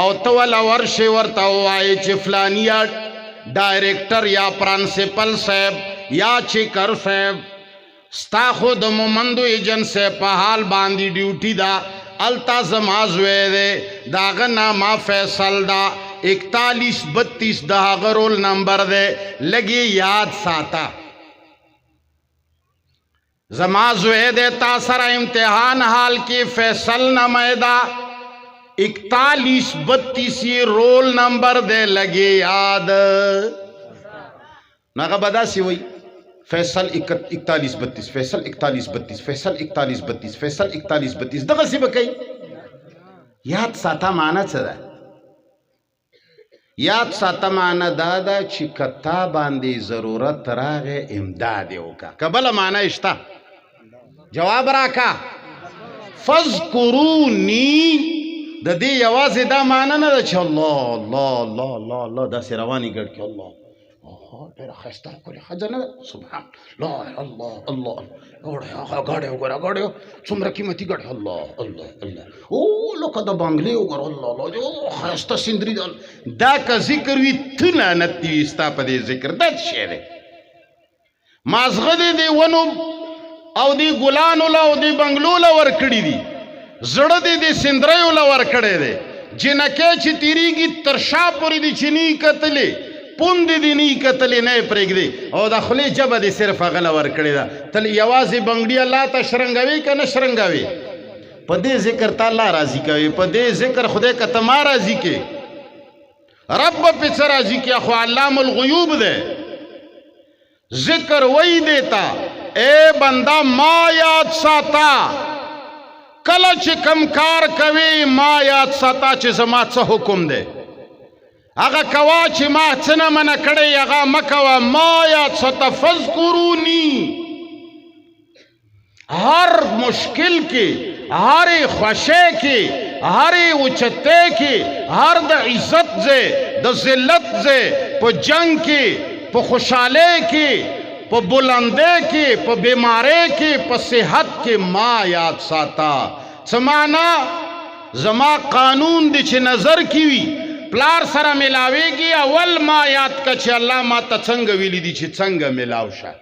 A: او ته ولا ورشې ورته ووایې چې فلانی یا ډایرکټر یا پرنسپل صاحب یا چکر صاحب ستا خو د مومندو ایجنټ صاحب په حال باندې ډیوټي ده التا زما زوی دی د هغه نامه فیصل ده 4132 د هغه رول نمبر دی لږې یاد ساته زما زوی دی تا سره امتحان حال کې فیصل نامه ده 4132 رول نمبر دی لږې یاد نو هغه به داسې وایي फैसल 41-32 फैसल 41-32 फैसल 41-32 फैसल 41-32 दغه سی بکای یاد ساته معنا څه ده یاد ساته معنا دا ده چې کتا باندې ضرورت راغې امداد وکا کبل معنا اشتا جواب راکا فذكروني د دې یوازې دا معنا نه ده چې الله الله الله الله الله دا سی رواني ګډ کې الله ډېر خسته کوي خزانه سبحان الله الله الله غاړه وګوره څومره قیمتي غاړه الله الله الله او لکه د بنگلې وګوره الله الله خسته سندري دا که ذکر وي ته لعنت دي ستا په دې ذکر دا شی دی مازغه دې ونو او دې ګلانو له او دې بنگلو له ورکړي دي زړه دې سندریو له ورکړی دی جنکې چې تیریږي تر شا پورې دي چې نی کتلې پوند دی نی کتلی نه پرېږدي او د خولې جبه دې صرف هغه له ورکړې ده تل یوازې بنګړي الله ته شرنګوي که نه شرنګوي په دې ذکر ته الله راضي کوي په دې ذکر خدای که ته ما راضي کې رب پې څه راضي کې خو علام الغیوب دی ذکر وی دیتا اے بندا ما یاد ساتا کله چې کم کار کوي ما یاد ساتا چې زما څه حکم دی اگا کوا چی ما چنا منا کڑے اگا مکوا ما یا ستفذکرونی ہر مشکل کی ہر خوشے کی ہر اچتے کی ہر دا عزت زے دا ذلت زے پا جنگ کی پا خوشحالے کی پا بلندے کی پا بیمارے کی پا صحت کی ما یاد ساتا سمانا زما قانون دی چی نظر کیوی پلار سره ملاویږي اول ما یاد کا چې الله ما ته څنګه ویلی دي چې څنګه ملاو شه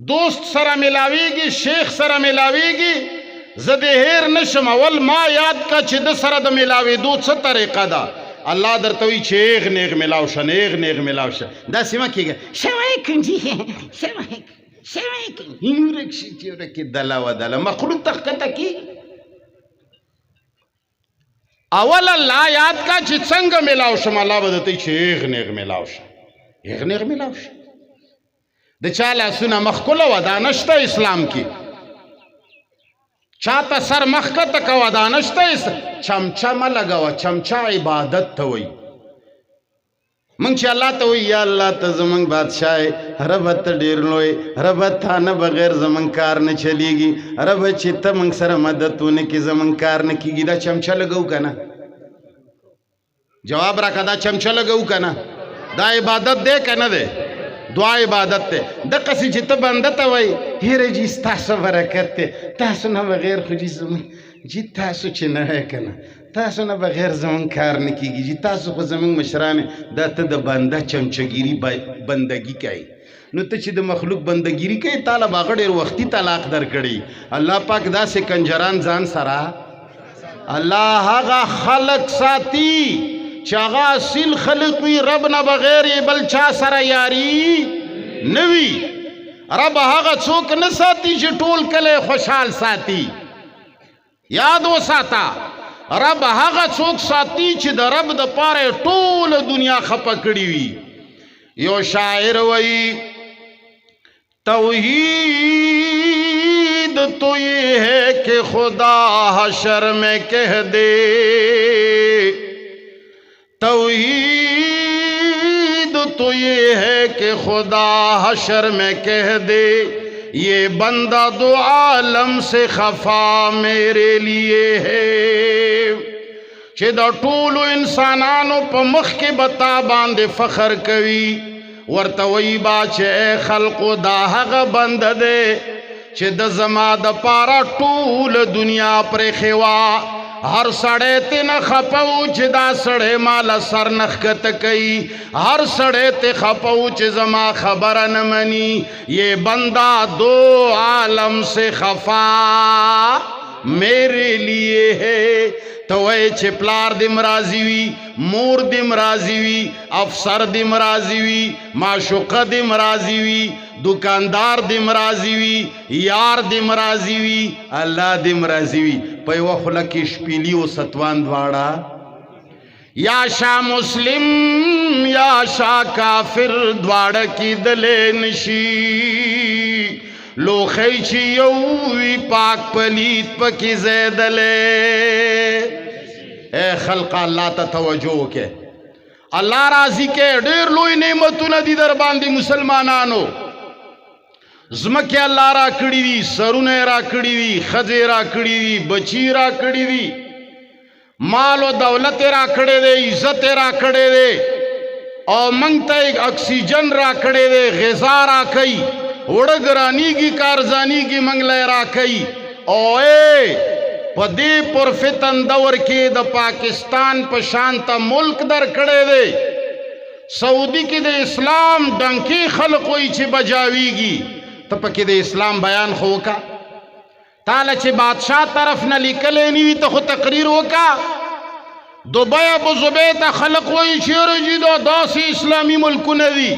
A: دوست سره ملاویږي شیخ سره ملاویږي زه دې هیر نشم اول ما یاد کا چې د سره د ملاوېدو څه طریقه ده الله درته وایي چې ایغ نیغ ملاو شه نیغ نیغ ملاو شه داسې مه کېږه شویکم جي شویکم ورک شي چې ورکې دله و دله مخلوق ته ښکته کېږي اول الله یاد کا چې څنګه ملاو شم الله به درته چې ایغ نیغ ملاو شه ایغ نیغ ملاو شه د چا لاسونه مخکله وه دا نشته اسلام کې چاته سر مخکته کوه دا نشته چمچه مه لګوه چمچه عبادت ته وایي منگ چې الله ته وایي یا الله ته زمونږ بادشاہ رب ته ډېر لوی رب تا نه بغیر زمونږ کار نه چلیږي رب چې ته موږ سره مدد ونه کړې زمونږ کار نه کېږي دا چمچه لګو که نه جواب راکړه دا چمچه لګو که نه دا عبادت دی که نه دی دعا عبادت دی دقسې چې ته بنده ته وایي هیره جي ستاسو برکت دی تاسو نه بغیر خو جي زمونږ جي تاسو چې نه وی که نه تاسو نه بغیر زمون کار نه کیږي چې تاسو خو زمون مشران دا ته د بنده چمچګيري بندگی کوي نو ته چې د مخلوق بندګيري کوي تعالی باغ ډېر وختي طلاق درکړي الله پاک داسې کنجران ځان سره الله هغه خلق ساتي چې هغه اصل خلق وي رب نه بغیر بل چا سره یاري نه وي رب هغه څوک نه ساتي چې ټول کله خوشحال ساتي یاد وساته رب هغه څوک ساتي چې د رب د پاره ټول دنیا خپه کړی وي یو شاعر وایي توحید تو یہ ہے کہ خدا حشر میں کہہ دے توحید تو یہ ہے کہ خدا حشر میں کہہ دے یہ بندہ دو عالم سے خفا میرے لیے ہے چې دا ټولو انسانانو په مخ کې بتا باندې فخر کوي ورته وایي با چې خلقو دا هغه بنده دی چې د زما د پاره ټول دنیا پرېښې وه हर सड़े ते न खपऊ च दा सड़े माला सर नखत कई हर सड़े ते खपऊ च जमा खबर न मनी ये बंदा दो आलम से खफा मेरे लिए है तो वह चिपलार दिम राजी हुई मोर दिम राजी हुई अफसर दिम राजी हुई माशुक दिम राजी हुई दुकानदार दिम राजी हुई यार दिम राजी हुई अल्लाह दिम राजी हुई पे वह खुला की शपीली व सतवान द्वाड़ा या शाह मुस्लिम یا شا کافر دواړه کیدلې نشي لوخی چی یووی پاک پلیت پکی زیدلے اے خلق اللہ تا توجہ کے اللہ راضی کے ډیر لوی نعمتونه دي در باندې مسلمانانو زمکه اللہ را کړی دي سرونه را کړی دي خځې را کړی دي بچی را کړی دي مال او دولت را کړی دي عزت را کړی دي او منګ ته اکسیجن را کړی دي غذا را کوي وڑگرانی کی کارزانی کی منگلے راکئی اوے پدی پر فتن دور کی دا پاکستان پشانتا ملک در کڑے دے سعودی کی دے اسلام ڈنکی خلقوئی چی بجاوی گی تو پکی دے اسلام بیان خوکا تالا چی بادشاہ طرف نہ لکلے نیوی تو خود تقریر ہوکا دبئی ابو زبیتا خلقوئی چی رجی دو داسی اسلامی ملکو ندی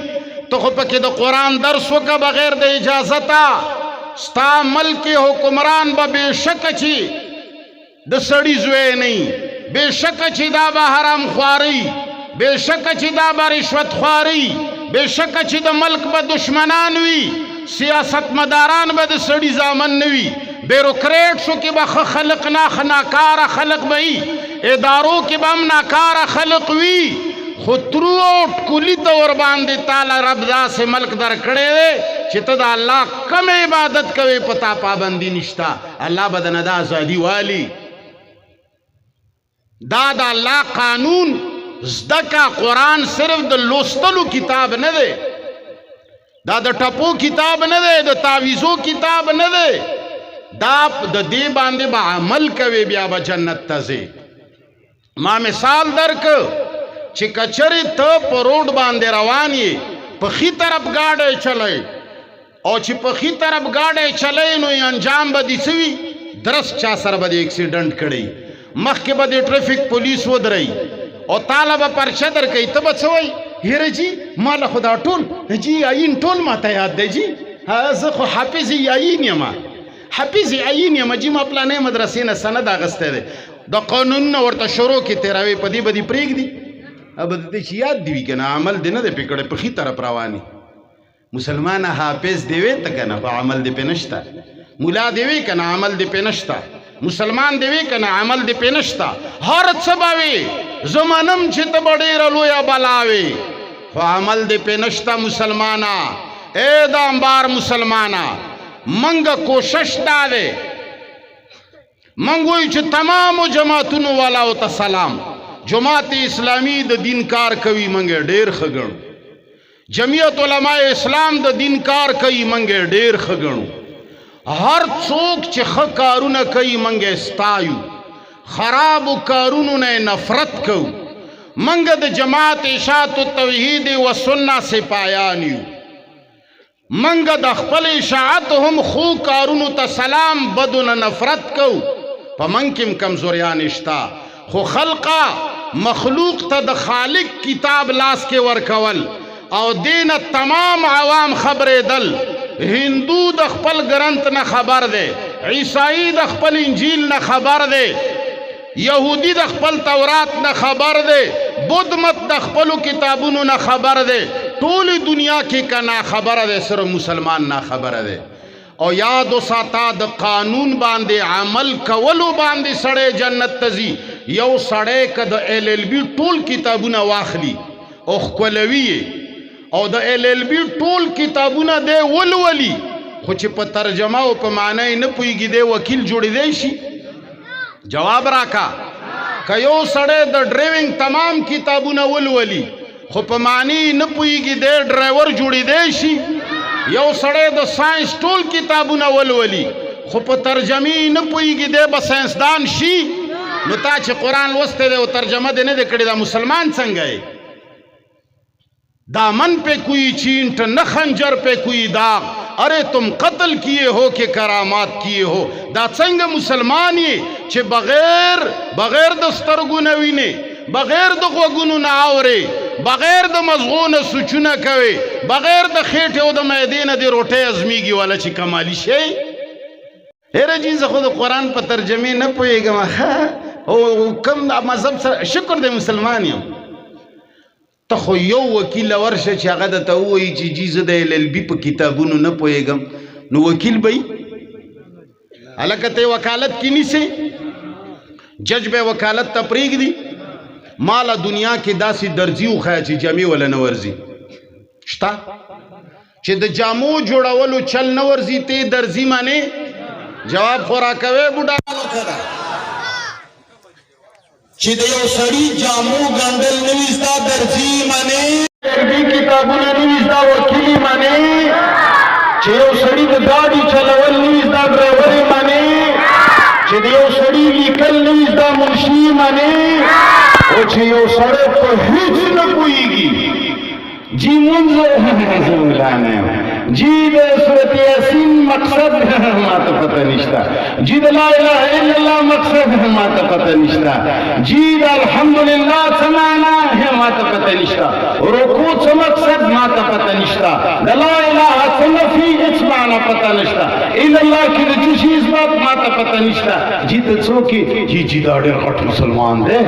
A: تو خو پکی دا قرآن درس وکا بغیر دا اجازتا ستا ملک حکمران با بے شک چی دا سڑی زوے نہیں بے شک چی دا با حرام خواری بے شک چی دا با رشوت خواری بے شک چی دا ملک با دشمنان وی سیاست مداران با دا سڑی زامن نوی بیروکریٹ شو کی با خلق ناکار خلق بئی اداروں کی با ہم ناکار خلق وی خطروٹ کلی دور باندے تالا رب دا سے ملک در کڑے دے چھتا دا اللہ کم عبادت کوئے پتا پابندی نشتا اللہ بدن دا آزادی والی دا اللہ قانون زدکا قرآن صرف دا لوستلو کتاب نہ دے دا ٹپو کتاب نہ دے دا تعویزو کتاب نہ دے دا دے باندے با عمل کوئے بیا با جنت تزے ما مثال درک چی کچری تا پا روڈ باندے روانی پخی طرف گاڑے چلے اور چی پخی طرف گاڑے چلے نوی انجام با دی سوی درست چا سر با دی ایکسیڈنٹ کڑی مخ کے با دی ٹریفک پولیس ود رئی اور طالب پرچہ در کئی تب سوئی ہیرے جی مالا خدا ٹول جی آئین ٹول ماتا یاد دے جی زخو حافظی آئین یما حافظی آئین یما جی ما پلانے مدرسین سند آغستے دے دا قانون ورطا شروع کی تیراوی پا دی با دی پریگ دی اب دے چی یاد دیوی کنا عمل دے نا دے پکڑے پخی طرف روانی مسلمان حافظ دیوے تا کنا پا عمل دے پینشتا مولا دیوے کنا عمل دے پینشتا مسلمان دیوے کنا عمل دے پینشتا حارت سباوے زمانم چھتا بڑے رلو یا بلاوے خو عمل دے پینشتا مسلمانا اے دامبار مسلمانا منگ کوشش دا دے منگوئی چھ تمام جماعتونو والا ہوتا سلام جماعت اسلامی دا دین کار کوي منگے ډیر خگن جمعیت علماء اسلام دا دین کار کوي منگے ډیر خگن ہر څوک چې ښه کارونه کوي منگے ستایو خراب کارونو نه نفرت کو منگ دا جماعت اشاعت التوحید و سنہ سے پایانیو منگ دا خپل اشاعت هم خو کارونو تا سلام بدون نفرت کو پا منگ کم کمزوریان اشتا خو خلقا مخلوق تا دا خالق کتاب لاس کے ورکول او دین تمام عوام خبر دل ہندو دا خپل گرنت نہ خبر دے عیسائی دا خپل انجیل نہ خبر دے یہودی دا خپل تورات نہ خبر دے بدھ مت دا خپلو کتابونو نہ خبر دے ټول دنیا کی کا نا خبر دے صرف مسلمان نہ خبر دے او یاد و ساتا دا قانون باندے عمل کولو باندے سڑے جنت تزی یو سڑے کا دا LLB ټول کتابونا واخلی او خکولویے او دا LLB ټول کتابونا دے ولولی خوچ پا ترجمہ و پا معنی نپویگی دے وکیل جوڑی دے شی جواب راکا کہ یو سڑے دا ڈریونگ تمام کتابونا ولولی خو پا معنی نپویگی دے ڈرائیور جوڑی دے شی یو سڑے دا سائنس ټول کتابونا ولولی خو پا ترجمی نپویگی دے با سائنسدان شی نو تا چھ قرآن وستے دے و ترجمہ دے ندے کڑی دا مسلمان سنگئے دامن پہ کوئی چینٹ نہ خنجر پہ کوئی داغ ارے تم قتل کیے ہو کہ کرامات کیے ہو دا سنگ مسلمان یہ چھ بغیر دسترگو نوینے بغیر دا غوگونو ناورے بغیر دا مزغون سچونا کوئے بغیر دا خیٹے و دا میدین دے روٹے ازمیگی والا چھ کمالی شے ایرے جیز خود قرآن پا ترجمے نہ پوئے گا کم دا مذہب شکر دے مسلمانی ہم ته خو یو وکیل ورشه چې هغه درته ووایي چې جی زه د LLB په کتابونو نه پوهېږم نو وکیل به هلکه ته وکالت کې نیسې جج به وکالت ته پرېږدي ماله دنیا کې داسې درځي وښیه چې جامې وله نه ورځي شته چې د جامو جوړولو چل نه ورځي ته درځي معنی جواب خو راکوې بوډا
B: چې د یو سړي جامو ګنډل نوي زده درځي معنی
A: عربي کتابونه نوي زده وکیلي معنی چې یو سړي د ګاډي چلول نوي زده ډرایوري معنی چې د یو سړي لیکل نوي زده منشي معنی او چې یو سړی په هیڅ نه پوهېږي جی منځ جی د سورت یاسین مقصد ما ته پته نشته جی د لا اله الا الله مقصد ما ته پته نشته جی د الحمدلله څه معنا ما ته پته نشته رکوع څه مقصد ما ته پته نشته د لا اله څه نفي هیڅ معنا پته نشته الا الله کې د څه شي اثبات ما ته پته نشته جی ته څوک جی دا ډېر غټ مسلمان دی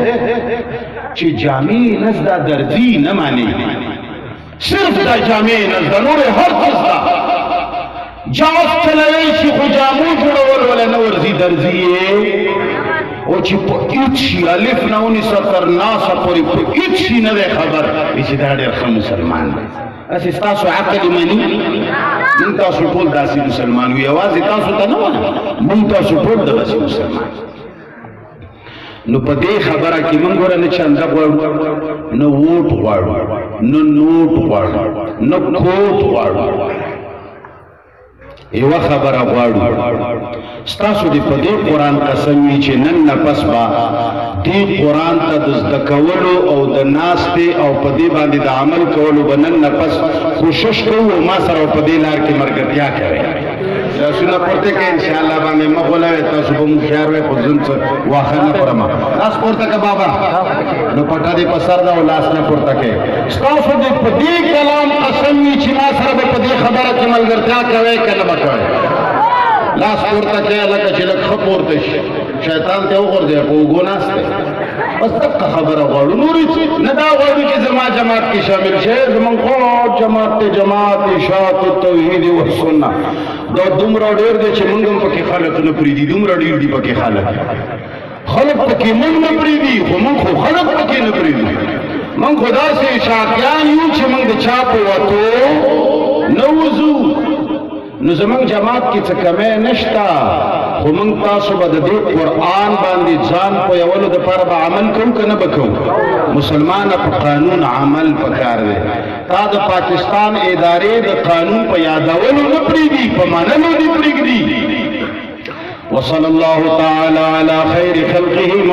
A: چې جامې نه زده درځي نه مانی صرف دا جامع نزده نور هر چیز دا جاز چلوی شي خو جامو جوړول ولا نه ورځي درځي او چې په هیڅ شي الف نه ونیسه تر ناسه پورې په هیڅ شي نه دی خبر چې دا ډېر ښه مسلمان دی هسې ستاسو عقل مني موږ تاسو ټول داسې مسلمان وو یوازې تاسو ته نه وایه موږ تاسو ټول داسې مسلمان نو په دې خبره کې موږ ګوره نه چنده غواړو نه ووټ غواړو نه نوټ غواړو نه کوټ غواړو یوه خبره غواړو ستاسو دې په دې قرآن قسم وي چې نن نه پس به دې قرآن ته د زده کولو او د ناستې او په دې باندې د عمل کولو به نن نه پس کوشش کوو ما سره په دې لار کې ملګرتیا کوئ لاسونه پورته کې انشاءالله باندې مغولوي تاسو به مو خیار وي خو ځم څه واښه نه خورم لاس پورته که بابا نو پټه دې په سر ده او لاس نه پورته کې ستاسو دې په دې کلام قسم وي چې ما سره به په دې خبره کې ملګرتیا کوئ که نه به کوئ لاس پورته کې لکه چې لږ ښه پورته شي شیطان ته وغورځوي په اوږو ناست دی بس دقه خبره غواړو نورې نه دا غواړو چې زما جماعت کې شامل شئ زموږ خو جماعت دی جماعت اشاعت توحید والسنه دا دومره ډېر دی چې موږ هم پکې خلک نه پرېږدي دومره ډېر دي پکې خلک پکې موږ نه پرېږدي خو موږ خو خلک پکې نه پرېږدي موږ خو داسې اشاعتیان یو چې موږ د چا په وتو نه وځو نو زمونږ جماعت کې څه کمی نشته خو موږ تاسو به د دې قرآن باندې ځان پویولو دپاره به عمل کوو که نه به کوو مسلمانه په قانون عمل پکار دی تا د پاکستان ادارې د قانون په یادولو نه پرېږدي په منلو دې پرېږدي وصلی الله تعالی علی خیر خلقه